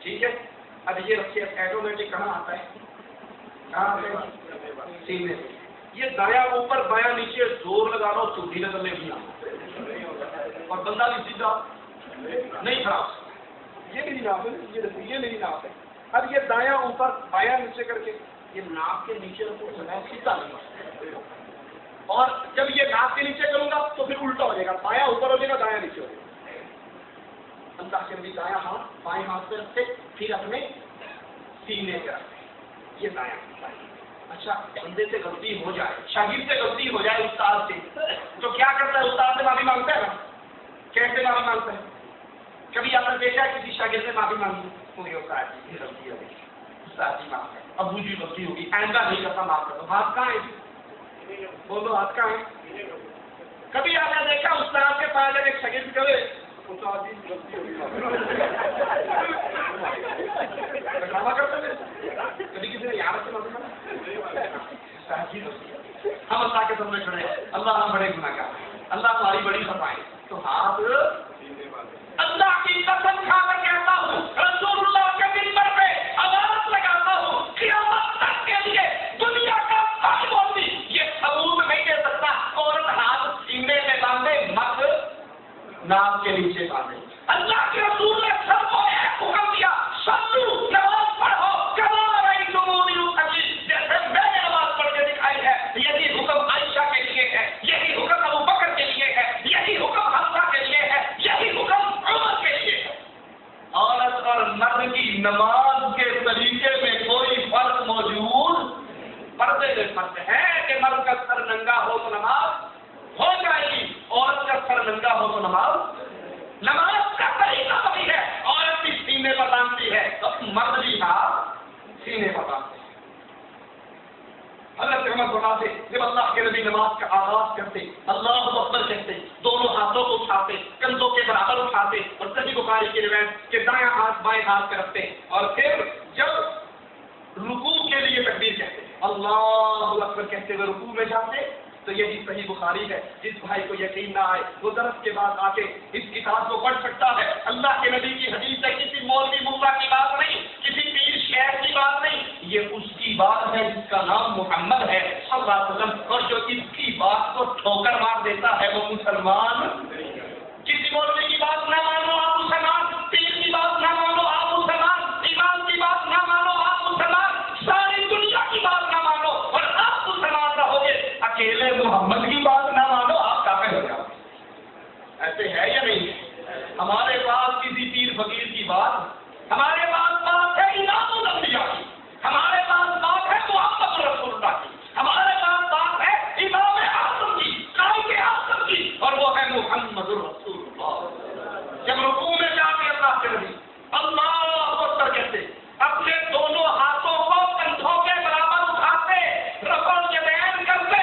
ٹھیک ہے. اب یہ رکھیے، ایٹومیٹک کہاں آتا ہے؟ کہاں آتا ہے؟ سینے سے. یہ دایاں اوپر بایاں نیچے زور لگا رہا ہو تو بھی نظر نہیں آتا اور بندہ بھی سیدھا نہیں خراب. یہ میری ناپ ہے، یہ میری ناپ ہے. اب یہ دایاں اوپر بایاں نیچے کر کے یہ ناپ کے نیچے رکھو، سیدھا نہیں. اور جب یہ ناپ کے نیچے کروں گا تو پھر الٹا ہو جائے گا، بایاں اوپر ہو جائے گا، دایاں نیچے ہو جائے گا. اللہ کے نبی دایاں ہاتھ بائیں ہاتھ پہ رکھتے، پھر اپنے سینے پہ رکھتے. یہ دایاں. اچھا بندے سے غلطی ہو جائے، شاگرد سے غلطی ہو جائے استاد سے، تو کیا کرتا ہے؟ استاد سے معافی مانگتا ہے نا. کیسے معافی مانگتا ہے؟ کبھی آپ نے دیکھا ہے کسی شاگرد سے معافی مانگی؟ کوئی استاد جی غلطی ہو گئی، استاد جی معاف کر، ابو جی غلطی ہوگی، آئندہ نہیں کرتا، معاف کر دو. ہاتھ کہاں ہے؟ بولو ہاتھ کہاں ہے؟ کبھی آپ نے دیکھا استاد کے پاس ایک شاگرد کرے استاد جی غلطی ہوگی ڈرامہ کرتے ہیں. کبھی کسی نے یاد سے معافی مانگا؟ ہم اللہ کے سامنے کھڑے، اللہ ہم بڑے گناہ گار، اللہ ہماری بڑی خطائیں. تو ہاتھ اللہ کی قسم کھا کر کہتا ہوں، رسول اللہ کے منبر پہ عدالت لگاتا ہوں، قیامت تک کے لیے دنیا کا کوئی مولوی یہ ثبوت نہیں دے سکتا عورت ہاتھ سینے میں باندھے مرد ناک کے نیچے باندھے۔ اللہ کے رسول نے سب کو ایک حکم دیا، صلو، نماز پڑھو کما رأیتمونی اصلی، جیسے میں نے نماز پڑھ کے دکھائی ہے۔ یہی حکم عائشہ کے لیے ہے، یہی حکم ابو بکر کے لیے ہے، یہی حکم حفصہ کے لیے ہے، یہی حکم عمر کے لیے ہے۔ عورت اور مرد کی نماز کے طریقے میں کوئی فرق موجود، پردے میں فرق ہے کہ مرد کا سر ننگا ہو تو نماز ہو جائے گی، عورت کا سر ننگا ہو تو نماز کا طریقہ وہی ہے۔ عورت بھی سینے پر باندھتی ہے تو مرد بھی ہاتھ سینے پر باندھتے ہیں۔ حضرت عمر فرماتے جب اللہ کے نبی نماز کا آغاز کرتے اللہ اکبر کہتے، دونوں ہاتھوں کو اٹھاتے، کندھوں کے برابر اٹھاتے، اور صحیح بخاری کی روایت کہ دایاں ہاتھ بائیں ہاتھ پہ رکھتے، اور پھر جب رکوع کے لیے تکبیر کہتے اللہ اکبر کہتے ہوئے رکوع میں جاتے، تو یہی صحیح بخاری ہے۔ جس بھائی کو یقین نہ آئے وہ درس کے بعد آ کے اس کتاب کو پڑھ سکتا ہے۔ اللہ کے نبی کی حدیث ہے، کسی مولوی ملا کی بات نہیں، کسی پیر شیخ کی بات نہیں، یہ اس کی بات ہے جس کا نام محمد ہے صلی اللہ علیہ وسلم، اور جو اس کی بات کو ٹھوکر مار دیتا ہے وہ مسلمان۔ کسی مولوی کی بات نہ مانو آپ مسلمان، پیر کی بات نہ مانو آپ مسلمان، امام کی بات نہ مانو آپ مسلمان، ساری دنیا کی بات نہ مانو اور آپ مسلمان رہو گے، اکیلے محمد کی بات نہ مانو آپ کافر ہو جاؤ۔ ایسے ہے یا نہیں ہے؟ ہمارے پاس کسی پیر فقیر کی بات، ہمارے پاس بات ہے امام الانبیاء کی، ہمارے پاس بات ہے محمد رسول اللہ کی، ہمارے پاس بات ہے امام اعظم کی، قائد اعظم کی، اور وہ ہے محمد رسول اللہ۔ جب رکوع میں جاتے اللہ کے نبی اللہ اکبر کہتے، اپنے دونوں ہاتھوں کو کندھوں کے برابر اٹھاتے، رفع الیدین کرتے،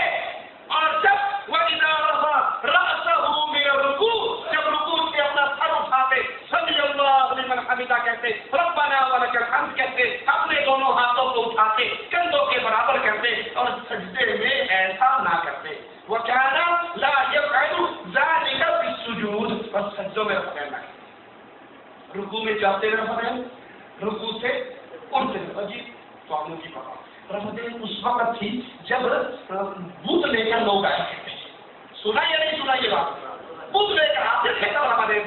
اور جب وَإِذَا رَفَعَ رَأْسَهُ مِنَ الرُّكُوعِ، جب رکوع سے اپنا سر اٹھاتے، سمی اللہ لمن حمدہ کہتے، ربنا ولک الحمد کہتے، اپنے دونوں ہاتھوں کو اٹھاتے، کندھوں کے برابر کرتے، اور سجدے میں ایسا نہ کرتے۔ وَكَانَ لَا يَفْعَلُ ذَلِكَ فِي السُّجُودِ، اور سجدوں میں رفع نہ کرتے، رکوع میں جاتے رفع، رکوع سے اٹھتے جی تو آپ کی پتا رفع اس وقت تھی جب بت لے کر لوگ آئے تھے۔ سنا یا نہیں سنا یہ بات؟ بت لے کر آتے تھے تب رفع تھی۔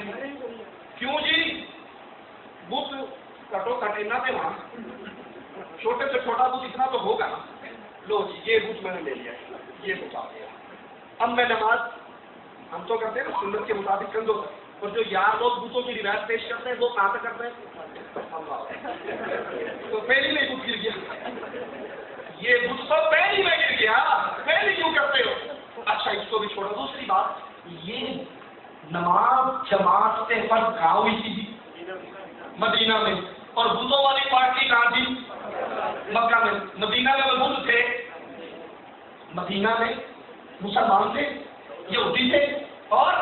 کیوں جی؟ بت کٹو کٹینا تھے وہاں، چھوٹے سے چھوٹا بت اتنا تو ہوگا نا، لو جی یہ بت میں نے لے لیا، یہ بت آ گیا، اب میں نماز ہم تو کرتے ہیں نا سنت کے مطابق کندھوں سے، اور جو یار لوگ بتوں کی روایت پیش کرتے ہیں وہ کہاں سے کرتے ہیں؟ تو پہلی میں بت گر گیا، یہ بت تو پہلی میں گر گیا، پہلی کیوں کرتے ہو؟ اچھا اس کو بھی چھوڑو۔ دوسری بات، یہ نماز جماعت سے فرض کہاں ہوئی تھی؟ مدینہ میں، اور بتوں والی پارٹی کہاں تھی؟ مکہ میں۔ مدینہ میں وہ بت تھے، مدینہ میں مسلمان تھے، یہودی تھے اور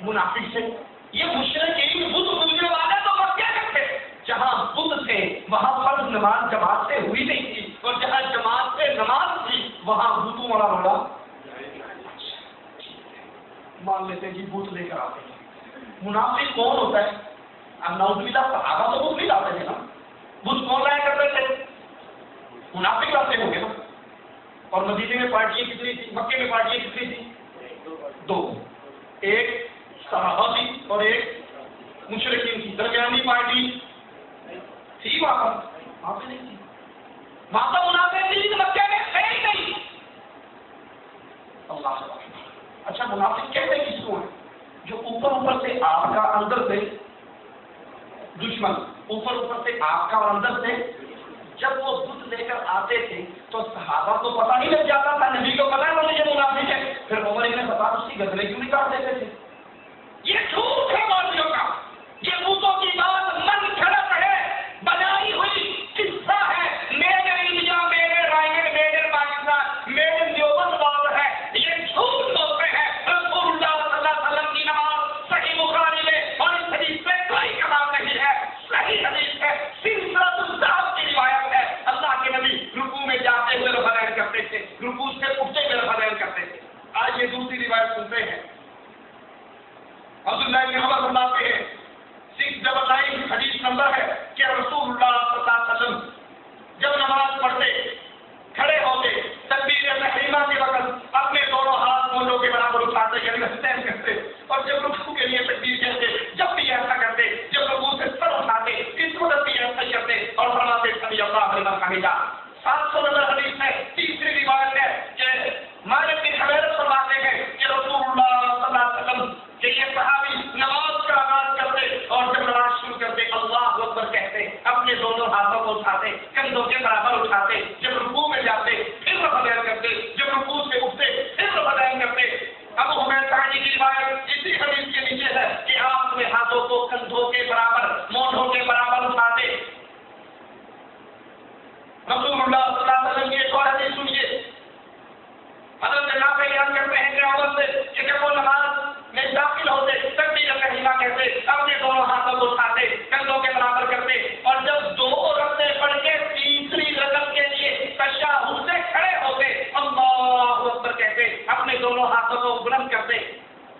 منافق تھے۔ یہ مشرکین بت پوجنے والے تو مکے میں تھے، جہاں بت تھے وہاں فرض نماز جماعت سے ہوئی نہیں تھی، اور جہاں جماعت سے نماز تھی وہاں بتوں والا بڑا مان لیتے جی بت لے کر آتے ہیں۔ منافق کون ہوتا ہے؟ اب نعوذ باللہ صحابہ تو بت نہیں لاتے تھے نا، بت کون لایا کرتے تھے؟ منافق لاتے ہوں گے نا۔ اور مدینے میں پارٹیاں کتنی تھی؟ مکے میں پارٹیاں کتنی تھی؟ دو، ایک صحابہ تھی اور ایک مشرکین کی، درمیانی پارٹی تھی وہاں پہ نہیں تھی، وہاں پر منافق تھی تو مکے میں ہے ہی نہیں۔ اللہ اچھا منافق کہتے کس کو ہے؟ جو اوپر اوپر سے آپ کا اندر سے دشمن، اوپر اوپر سے آپ کا اور اندر سے، جب وہ بت لے کر آتے تھے تو صحابہ کو پتہ نہیں لگ جاتا تھا، نبی کو پتا ہے وہ یہ منافق ہے، پھر عمر ابن خطاب اس کی گدرے کیوں نکال دیتے تھے؟ یہ جھوٹ ہے مولویوں کا، یہ بتوں کی بات من گھڑت ہے، بنائی ہوئی قصہ ہے، میرے انڈیا، میرے رائے، میرے پاکستان، میرے دیوبند بات ہے، یہ جھوٹ بولتے ہیں۔ رسول اللہ صلی اللہ علیہ وسلم کی نماز صحیح بخاری میں اور اس حدیث میں کوئی کلام نہیں ہے، صحیح حدیث ہے، سلسلۃ الصحابہ کی روایت ہے۔ اللہ کے نبی رکوع میں جاتے ہوئے رفع کرتے تھے، رکوع سے اٹھتے ہوئے رفع کرتے تھے۔ آج یہ دوسری روایت سنتے ہیں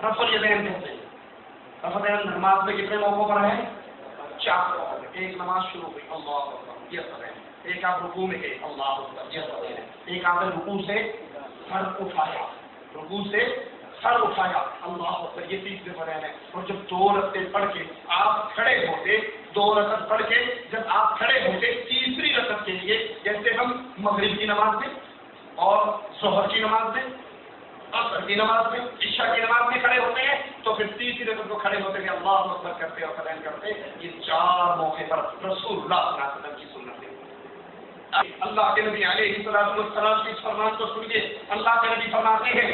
رفع الیدین کہتے ہیں. رفع الیدین نماز میں کتنے موقعوں پر ہے؟ 4 موقعوں پر. ایک نماز شروع ہوئی اللہ اکبر یہ سب ہے. ایک آپ رکوع میں گئے اللہ اکبر یہ سب ہے. ایک آپ نے رکوع سے سر اٹھایا، رکوع سے سر اٹھایا اللہ اکبر یہ تیسرے بیان ہے. اور جب 2 رکعتیں پڑھ کے آپ کھڑے ہوتے، 2 رکعت پڑھ کے جب آپ کھڑے ہوتے تیسری رکعت کے لیے، جیسے ہم مغرب کی نماز میں اور ظہر کی نماز میں، عصر کی نماز میں، عشاء کی نماز میں کھڑے ہوتے ہیں، تو پھر تیسری رکعت کو کھڑے ہوتے ہیں اللہ اکبر کرتے اور قرآن کرتے. یہ 4 موقع پر رسول اللہ صلی اللہ علیہ وسلم کی سنت ہے. اللہ کے نبی علیہ السلام کی فرمان کو سنیے. اللہ کے نبی فرماتے ہیں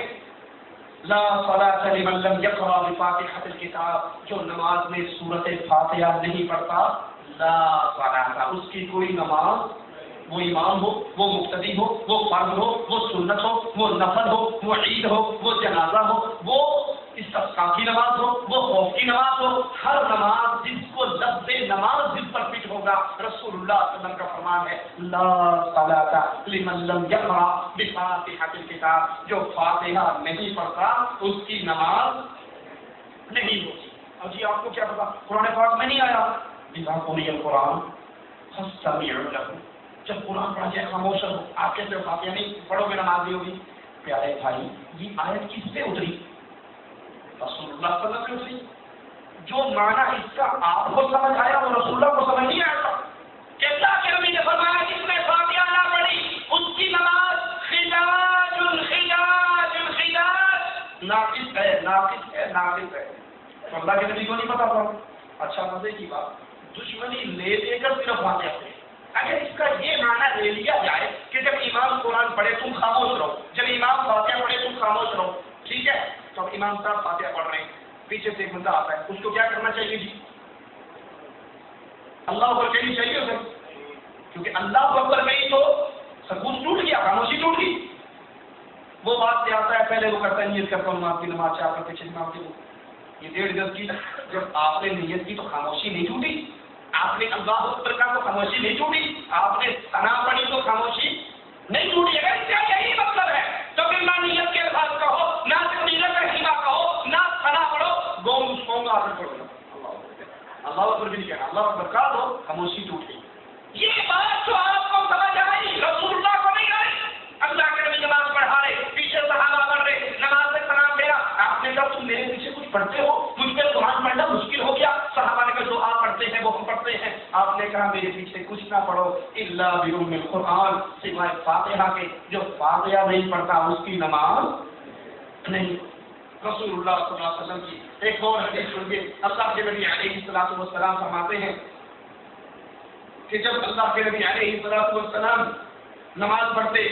لا صلاۃ لمن لم یقرأ بفاتحۃ الکتاب، جو نماز میں سورۃ فاتحہ نہیں پڑھتا لا صلاۃ، اس کی کوئی نماز، وہ امام ہو، وہ مقتدی ہو، وہ فرض ہو، وہ سنت ہو، وہ نفل ہو، وہ عید ہو، وہ جنازہ ہو، وہ استسقاء کی نماز ہو، وہ خوف کی نماز ہو، ہر نماز جس کو لفظ نماز جس پر فٹ ہوگا، رسول اللہ صلی اللہ علیہ وسلم کا فرمان ہے لا صلاۃ لمن لم یقرأ بفاتحۃ الکتاب، جو فاتحہ نہیں پڑھتا اس کی نماز نہیں ہوتی. اور جی آپ کو کیا پتا قرآن پاک میں نہیں آیا اذا قرئ القرآن فاستمعوا له، جب قرآن پڑھا جائے خاموش رہو. آپ کہتے ہو فاتحہ نہیں پڑھو گے نماز نہیں ہوگی. پیارے بھائی یہ آیت کس پہ اتری؟ رسول اللہ صلی اللہ علیہ وسلم سے. جو معنی اس کا آپ کو سمجھ آیا وہ رسول اللہ کو سمجھ نہیں آیا. کہ اللہ کے نبی نے فرمایا جس نے فاتحہ نہ پڑھی اس کی نماز خلاج الخلاج الخلاج ناقص ہے، ناقص ہے، ناقص ہے. تو اللہ کے نبی کو نہیں پتا تھا. اچھا مزے کی بات، دشمنی لے کر صرف فاتحہ پڑھی. اگر اس کا یہ معنی لے لیا جائے کہ جب امام قرآن پڑھے تم خاموش رہو، جب امام فاتحہ پڑھے تم خاموش رہو، ٹھیک ہے، تو اب امام صاحب فاتحہ پڑھ رہے ہیں، پیچھے سے ایک بندہ آتا ہے، اس کو کیا کرنا چاہیے جی؟ اللہ اکبر کہنی چاہیے اسے، کیونکہ اللہ اکبر کہی تو سکون ٹوٹ گیا، خاموشی ٹوٹ گئی. وہ بات سے آتا ہے پہلے وہ کرتا ہے نیت کرتا ہوں آپ کی نماز چاہ کر پیچھے نماز کی. یہ 1.5 گز کی جب آپ نے نیت کی تو خاموشی نہیں ٹوٹی. آپ نے اللہ اکبر کا تو خاموشی نہیں ٹوٹی، آپ نے ثنا پڑھی تو خاموشی نہیں ٹوٹی. اگر اس کا یہی مطلب ہے تو پھر نہ نیت کے الفاظ کہو، نہ تکبیرۃ تحریمہ کہو، نہ ثنا پڑھو، گونگ سونگ آخر پڑھو. اللہ اکبر بھی نہیں کہنا، اللہ اکبر کا تو خاموشی ٹوٹ گئی. یہ بات جو آپ کو سمجھ آئی رسول اللہ کو نہیں آئی. اللہ کے نبی نماز پڑھا رہے، پیچھے صحابہ پڑھ رہے، نماز میں سلام پھیرا. آپ نے کہا تم میرے پیچھے کچھ پڑھتے ہو، مجھ پہ قرآن پڑھنا مشکل ہو گیا. صحابہ نے کہا جو آپ پڑھتے ہیں وہ ہم پڑھتے ہیں. آپ نے کہا میرے پیچھے کچھ نہ پڑھو الا بأم القرآن، سوائے فاتحہ کے. جو فاتحہ نہیں پڑھتا اس کی نماز نہیں. رسول اللہ صلی اللہ علیہ وسلم کی ایک اور حدیث سنیے. اللہ کے نبی علیہ الصلوۃ والسلام فرماتے ہیں کہ جب اللہ کے نبی علیہ الصلوۃ والسلام نماز پڑھتے،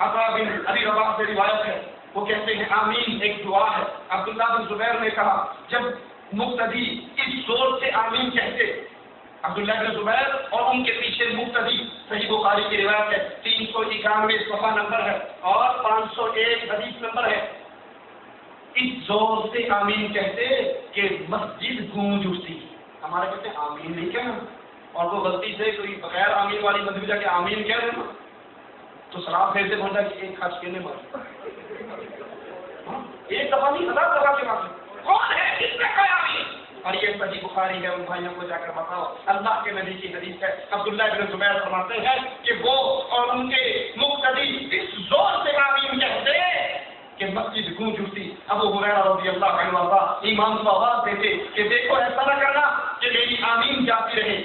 عطا بن ابی رباح سے روایت ہے، وہ کہتے ہیں آمین ایک دعا ہے. عبداللہ بن زبیر نے کہا جب مقتدی اس زور سے آمین کہتے، عبداللہ بن زبیر اور ان کے پیچھے مقتدی، صحیح بخاری کی روایت ہے، 391 صفحہ نمبر ہے اور 501 حدیث نمبر ہے. اس زور سے آمین کہتے کہ مسجد گونج اٹھتی. ہمارے کہتے ہیں آمین نہیں کہنا، اور وہ غلطی سے کوئی بغیر آمین والی مسجد جا کے آمین کہہ رہے ہیں تو شراب پھیرتے پہنچا کہ ایک خرچ کے مر ایک دفعہ نہیں 1000 دفعہ کے بعد کون ہے کس نے کہا آمین. اور یہ صحیح بخاری ہے، ان بھائیوں کو جا کر بتاؤ. اللہ کے نبی کی حدیث ہے. عبداللہ بن زبیر فرماتے ہیں کہ وہ اور ان کے مقتدی اس زور سے آمین کہتے کہ مسجد گونج اٹھتی. ابو ہریرہ رضی اللہ عنہ ایمان کو آواز دیتے کہ دیکھو ایسا نہ کرنا کہ میری آمین جاتی رہے.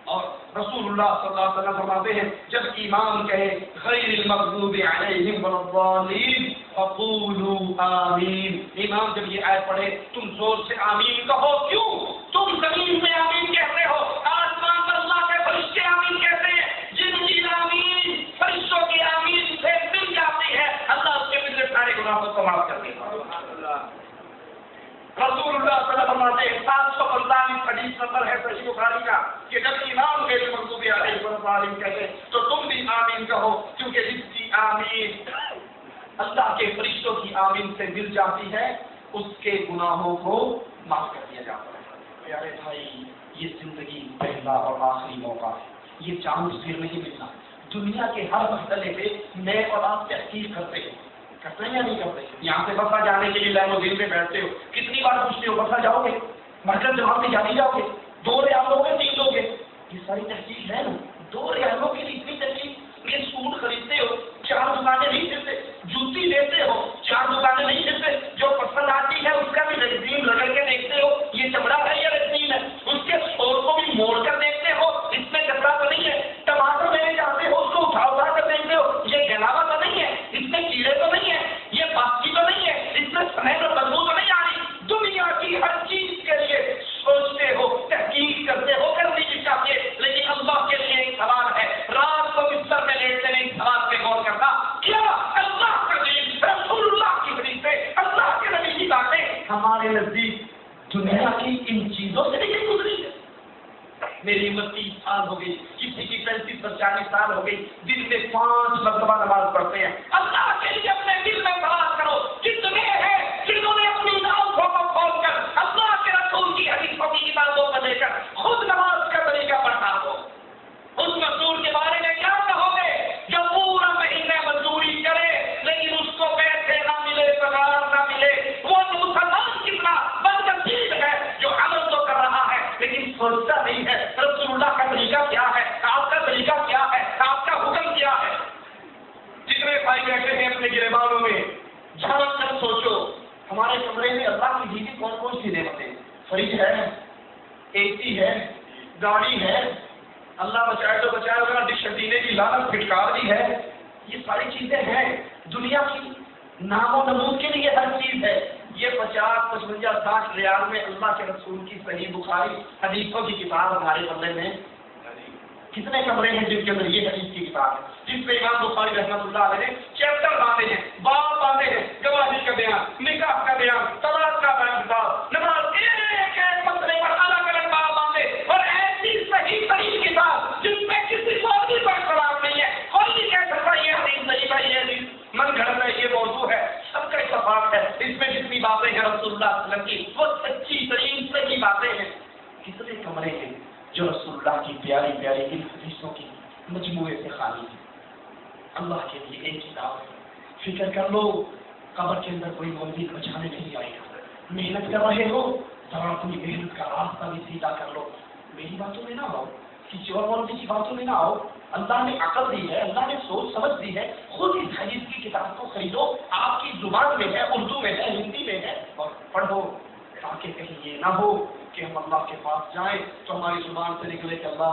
اور رسول اللہ صلی اللہ علیہ وسلم فرماتے ہیں جب امام کہے غیر المغضوب علیہم ولا الضالین فقولوا آمین، امام جب یہ آیت پڑھے تم زور سے آمین کہو. کیوں؟ تم زمین میں آمین کہتے ہو، آسمان پر اللہ کے فرشتے آمین کہتے ہیں. جن کی آمین فرشتوں کی آمین سے مل جاتی ہے، اللہ اس کے پچھلے سارے گناہوں کو معاف کر دیتا ہے. رسول اللہ صلی اللہ علیہ وسلم فرماتے ہیں 745 حدیث نمبر ہے صحیح بخاری کا کہ جب امام غیر المغضوب علیہم ولا الضالین کہتے تو تم بھی آمین کہو، کیونکہ جس کی آمین اللہ کے فرشتوں کی آمین سے مل جاتی ہے اس کے گناہوں کو معاف کر دیا جاتا ہے. پیارے بھائی یہ زندگی پہلا اور آخری موقع ہے، یہ چاند پھر نہیں ملنا. دنیا کے ہر مسئلے پہ میں اور آپ تحقیق کرتے ہیں، کرتے ہیں یا نہیں کرتے؟ یہاں سے بسا جانے کے لیے لیموزین میں بیٹھتے ہو، کتنی بار پوچھتے ہو بسا جاؤ گے؟ مرکز جماعت میں جاتی جاؤ گے؟ 2 ریال لو گے 3 لو گے؟ یہ ساری تحقیق ہے نا. 2 ریالوں کے لیے اتنی تحقیق. یہ سوٹ خریدتے ہو 4 دکانیں نہیں پھرتے، جوتی لیتے ہو 4 دکانیں نہیں پھرتے، جو پسند آتی ہے اس کا بھی ریزین رگڑ کے دیکھتے ہو یہ چمڑا ہے یا ریزین ہے، اس کے سور کو بھی موڑ کر دیکھتے ہو اس میں کچرا تو نہیں ہے. ٹماٹر لینے جاتے ہو اس کو اٹھا کر دیکھتے ہو یہ گلاوا تو نہیں ہے، اس میں کیڑے تو نہیں ہے، یہ باقی تو نہیں ہے، اس میں سنہر اور بدبو تو نہیں آ رہی. دنیا کی ہر چیز کے لیے سوچتے ہو، تحقیق کرتے ہو، کرنی بھی چاہیے. لیکن اللہ کے لیے ایک سوال ہے، رات کو بستر میں لیٹتے نہیں سوال پہ غور کرنا. کیا اللہ کا دین، رسول اللہ کی حدیث سے، اللہ کے نبی کی باتیں ہمارے نزدیک دنیا کی ان چیزوں سے نہیں گزری ہے؟ میری عمر 30 سال ہو گئی، کسی کی 35 اور 40 سال ہو گئی، دن میں 5 مرتبہ نماز پڑھتے ہیں. اللہ کے لیے اپنے دل میں تلاش کرو کتنے ہیں جنہوں نے اپنی آنکھوں کو کھول کر اللہ کے رسول کی حدیثوں کی کتابوں کو لے کر خود نماز کا طریقہ پڑھا ہو. اس مزدور کے بارے میں کیا کہو گے جو پورا مہینے مزدوری کرے لیکن اس کو پیسے نہ ملے، پگار نہ ملے؟ وہ مسلمان کتنا بدنصیب ہے جو عمل تو کر رہا ہے لیکن سوچتا نہیں ہے رسول اللہ کا طریقہ کیا ہے، آپ کا طریقہ کیا ہے، آپ کا حکم کیا ہے. جتنے بھائی بیٹھے ہیں اپنے گریبانوں میں جھانک کر سوچو ہمارے کمرے میں اللہ کی دی کون کون سی نعمتیں ہیں؟ فریج ہے، اے سی ہے، گاڑی ہے، اللہ بچائے تو بچائے ہوگا ڈش دینے کی لعنت پھٹکار بھی ہے. یہ ساری چیزیں ہیں دنیا کی نام و نمود کے لیے ہر چیز ہے. یہ 50 55 60 ریال میں اللہ کے رسول کی صحیح بخاری حدیثوں کی کتاب ہمارے کمرے میں کتنے کمرے ہیں جن کے اندر یہ حدیث کی کتاب ہے جس پہ امام بخاری رحمۃ اللہ علیہ نے چیپٹر باندھے ہیں، باب باندھے ہیں، گواہی کا بیان، نکاح کا بیان، طلاق کا بیان، نماز ایک ایک مسئلے پر الگ الگ باب باندھے اور ایسی صحیح صحیح کتاب جس میں کسی کو بھی کوئی خلاف نہیں ہے. کوئی نہیں کہہ سکتا یہ حدیث صحیح ہے، یہ حدیث من گھڑت ہے، یہ موضوع ہے. سب کا اتفاق ہے اس میں جتنی باتیں ہیں رسول اللہ صلی اللہ علیہ وسلم کی وہ سچی ترین صحیح باتیں ہیں. کتنے کمرے ہیں جو رسول اللہ کی پیاری پیاری ان حدیثوں کی مجموعے سے خالی ہے. اللہ کے لیے ایک کتاب ہے. فکر کر لو قبر کے اندر کوئی مولوی بچانے نہیں آئے گا. محنت کر رہے ہو ذرا اپنی محنت کا راستہ بھی سیدھا کر لو. میری باتوں میں نہ آؤ، کسی اور مولوی کی باتوں میں نہ آؤ. اللہ نے عقل دی ہے، اللہ نے سوچ سمجھ دی ہے. خود اس حدیث کی کتاب کو خریدو، آپ کی زبان میں ہے، اردو میں ہے، ہندی میں ہے، اور پڑھو تاکہ کہیں یہ نہ ہو کہ ہم اللہ کے پاس جائیں تو ہماری زبان سے نکلے کہ اللہ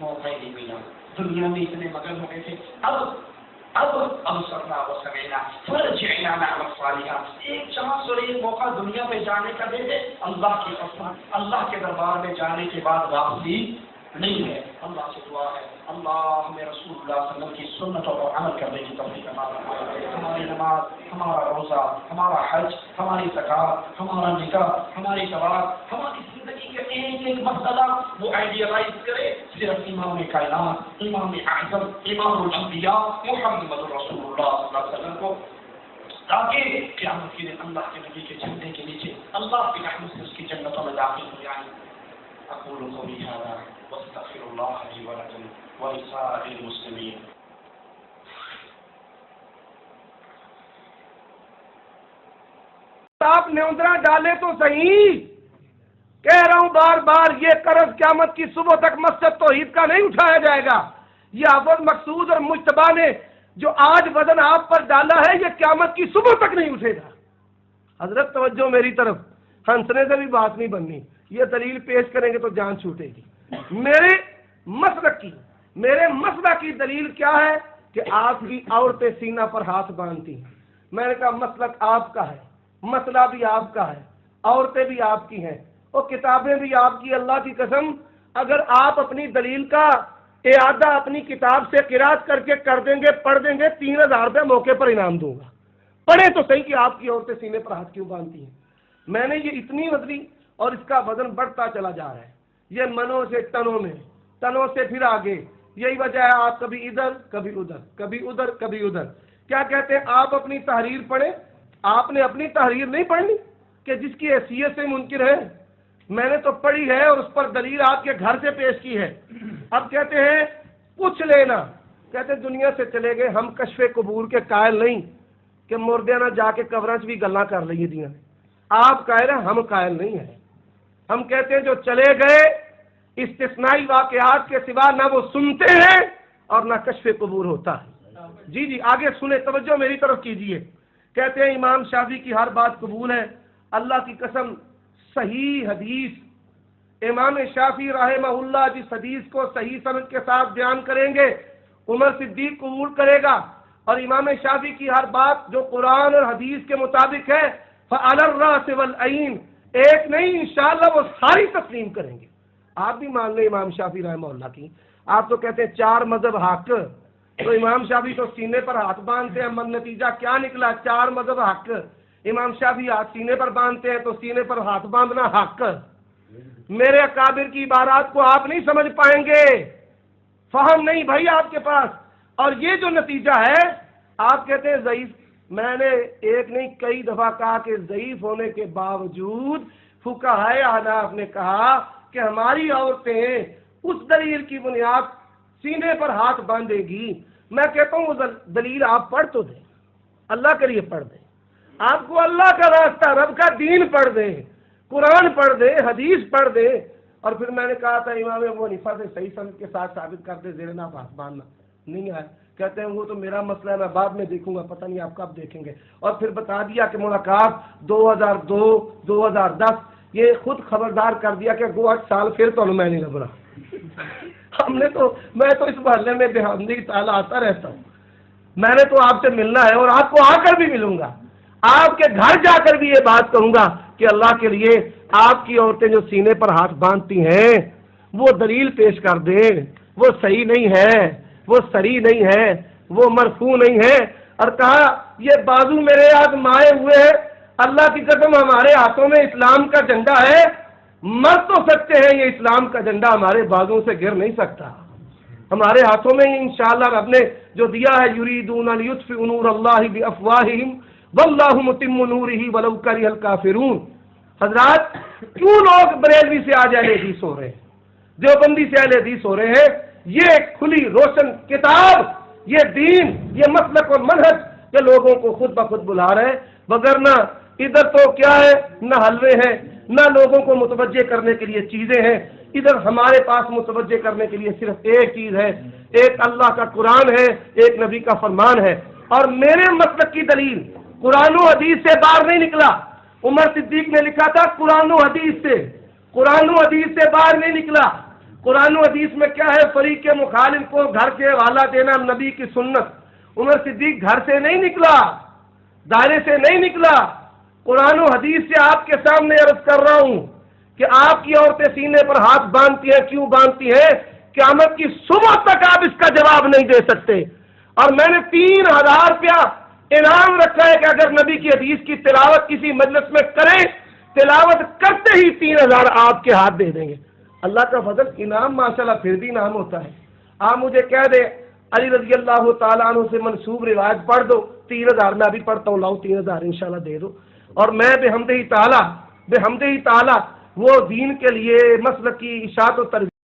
موقع ہی نہیں ملا. دنیا میں اتنے مگن ہو گئے تھے، اب سرنا و سمینا فرجعنا نعمل صالحہ. ایک چانس اور ایک موقع دنیا میں جانے کا دے دے. اللہ کی قسم اللہ کے دربار میں جانے کے بعد واپسی نہیں ہے. اللہ سے دعا ہے اللہ ہمیں رسول اللہ صلی اللہ علیہ وسلم کی سنتوں پر عمل کرنے کی توفیق عطا فرمائے. ہماری نماز، ہمارا روزہ، ہمارا حج، ہماری زکات، ہمارا نکاح، ہماری طلاق، ہماری زندگی کے ایک ایک مسئلہ وہ آئیڈیالائز کرے صرف امام کائنات، امام اعظم، امام الانبیاء محمد رسول اللہ صلی اللہ علیہ وسلم کو، تاکہ قیامت کے دن اللہ کے نبی کے جھنڈے کے نیچے اللہ کی رحمت سے اس کی جنتوں میں داخل ہو جائیں. اقول قولی ھذا واستغفر اللہ لی ولکم ولسائر المسلمین. آپ نیوندرا ڈالے تو صحیح، کہہ رہا ہوں بار بار یہ قرض قیامت کی صبح تک مسجد توحید کا نہیں اٹھایا جائے گا. یہ حافظ مقصود اور مجتبیٰ نے جو آج وزن آپ پر ڈالا ہے یہ قیامت کی صبح تک نہیں اٹھے گا. حضرت توجہ میری طرف، ہنسنے سے بھی بات نہیں بننی. یہ دلیل پیش کریں گے تو جان چھوٹے گی. میرے مسلک کی دلیل کیا ہے کہ آپ کی عورتیں سینہ پر ہاتھ باندھتی ہیں. میں نے کہا مسلک آپ کا ہے، مسئلہ بھی آپ کا ہے، عورتیں بھی آپ کی ہیں اور کتابیں بھی آپ کی. اللہ کی قسم اگر آپ اپنی دلیل کا اعادہ اپنی کتاب سے قرات کر کے کر دیں گے، پڑھ دیں گے، 3000 روپے موقع پر انعام دوں گا. پڑھیں تو صحیح کہ آپ کی عورتیں سینے پر ہاتھ کیوں باندھتی ہیں. میں نے یہ اتنی وزنی اور اس کا وزن بڑھتا چلا جا رہا ہے. یہ منوں سے ٹنوں میں، ٹنوں سے پھر آگے. یہی وجہ ہے آپ کبھی ادھر کبھی ادھر، کبھی ادھر کبھی ادھر. کیا کہتے ہیں آپ اپنی تحریر پڑھیں. آپ نے اپنی تحریر نہیں پڑھنی کہ جس کی حیثیت سے منکر ہے. میں نے تو پڑھی ہے اور اس پر دلیل آپ کے گھر سے پیش کی ہے. اب کہتے ہیں پوچھ لینا، کہتے دنیا سے چلے گئے، ہم کشف قبور کے قائل نہیں. کہ مردے نہ جا کے قبراں چ بھی گلاں کر لئیے دیاں. آپ قائل ہیں, ہم قائل نہیں ہیں. ہم کہتے ہیں جو چلے گئے استثنائی واقعات کے سوا نہ وہ سنتے ہیں اور نہ کشف قبور ہوتا ہے. جی آگے سنیں, توجہ میری طرف کیجئے. کہتے ہیں امام شافعی کی ہر بات قبول ہے. اللہ کی قسم صحیح حدیث امام شافعی رحمہ اللہ جس حدیث کو صحیح سند کے ساتھ بیان کریں گے عمر صدیق قبول کرے گا, اور امام شافعی کی ہر بات جو قرآن اور حدیث کے مطابق ہے فعلی الراس والعین, ایک نہیں انشاءاللہ وہ ساری تسلیم کریں گے. آپ بھی مان لیں امام شافعی رحمہ اللہ کی. آپ تو کہتے ہیں چار مذہب حق, تو امام شافعی تو سینے پر ہاتھ باندھتے ہیں, من نتیجہ کیا نکلا؟ چار مذہب حق. امام شافعی ہاتھ سینے پر باندھتے ہیں تو سینے پر ہاتھ باندھنا حق. میرے اکابر کی عبارات کو آپ نہیں سمجھ پائیں گے, فہم نہیں بھائی آپ کے پاس. اور یہ جو نتیجہ ہے آپ کہتے ہیں ضعیف. میں نے ایک نہیں کئی دفعہ کہا کہ ضعیف ہونے کے باوجود فقہائے احناف نے کہا کہ ہماری عورتیں اس دلیل کی بنیاد سینے پر ہاتھ باندھے گی. میں کہتا ہوں وہ دلیل آپ پڑھ تو دیں, اللہ کے لیے پڑھ دیں. آپ کو اللہ کا راستہ رب کا دین پڑھ دیں, قرآن پڑھ دیں, حدیث پڑھ دیں. اور پھر میں نے کہا تھا امام ابو حنیفہ سے صحیح سند کے ساتھ ثابت کر دے زیر ناف ہاتھ باندھنا نہیں آئے. کہتے ہیں وہ تو میرا مسئلہ ہے, میں بعد میں دیکھوں گا, پتہ نہیں آپ کب دیکھیں گے. اور پھر بتا دیا کہ ملاقات 2002 2010 یہ خود خبردار کر دیا کہ گو 8 سال پھر تو میں نہیں لبنا. میں تو اس محلے میں بحمدی تعالیٰ آتا رہتا ہوں. میں نے تو آپ سے ملنا ہے اور آپ کو آ کر بھی ملوں گا. آپ کے گھر جا کر بھی یہ بات کروں گا کہ اللہ کے لیے آپ کی عورتیں جو سینے پر ہاتھ باندھتی ہیں وہ دلیل پیش کر دیں. وہ صحیح نہیں ہے, وہ صریح نہیں ہے, وہ مرفوع نہیں ہے. اور کہا یہ بازو میرے ہاتھ مائے ہوئے ہیں, اللہ کی قسم ہمارے ہاتھوں میں اسلام کا جھنڈا ہے. مر تو سکتے ہیں, یہ اسلام کا جھنڈا ہمارے بازوں سے گر نہیں سکتا. ہمارے ہاتھوں میں انشاءاللہ رب نے جو دیا ہے یریدون لیطفئوا نور اللہ بافواہہم واللہ متم نورہ ولو کرہ الکافرون. حضرات کیوں لوگ بریلوی سے آج اہل حدیث ہو رہے ہیں, دیوبندی سے اہل حدیث ہو رہے ہیں؟ یہ کھلی روشن کتاب, یہ دین, یہ مسلک اور منہج کے لوگوں کو خود بخود بلا رہے ہیں. وگرنہ ادھر تو کیا ہے, نہ حلوے ہیں نہ لوگوں کو متوجہ کرنے کے لیے چیزیں ہیں. ادھر ہمارے پاس متوجہ کرنے کے لیے صرف ایک چیز ہے, ایک اللہ کا قرآن ہے, ایک نبی کا فرمان ہے. اور میرے مسلک کی دلیل قرآن و حدیث سے باہر نہیں نکلا. عمر صدیق نے لکھا تھا قرآن و حدیث سے, قرآن و حدیث سے باہر نہیں نکلا. قرآن و حدیث میں کیا ہے؟ فریق مخالف کو گھر سے حوالہ دینا, نبی کی سنت. عمر صدیق گھر سے نہیں نکلا, دائرے سے نہیں نکلا. قرآن و حدیث سے آپ کے سامنے عرض کر رہا ہوں کہ آپ کی عورتیں سینے پر ہاتھ باندھتی ہیں, کیوں باندھتی ہیں؟ قیامت کی صبح تک آپ اس کا جواب نہیں دے سکتے. اور میں نے 3000 روپیہ انعام رکھا ہے کہ اگر نبی کی حدیث کی تلاوت کسی مجلس میں کریں, تلاوت کرتے ہی 3000 آپ کے ہاتھ دے دیں گے. اللہ کا فضل, انعام ماشاءاللہ پھر بھی انعام ہوتا ہے. آپ مجھے کہہ دیں علی رضی اللہ تعالیٰ عنہ سے منسوب روایت پڑھ دو, 3000 میں ابھی پڑھتا ہوں, لاؤ 3000 انشاءاللہ دے دو. اور میں بحمدہ تعالیٰ وہ دین کے لیے مسلک کی اشاعت و تربیت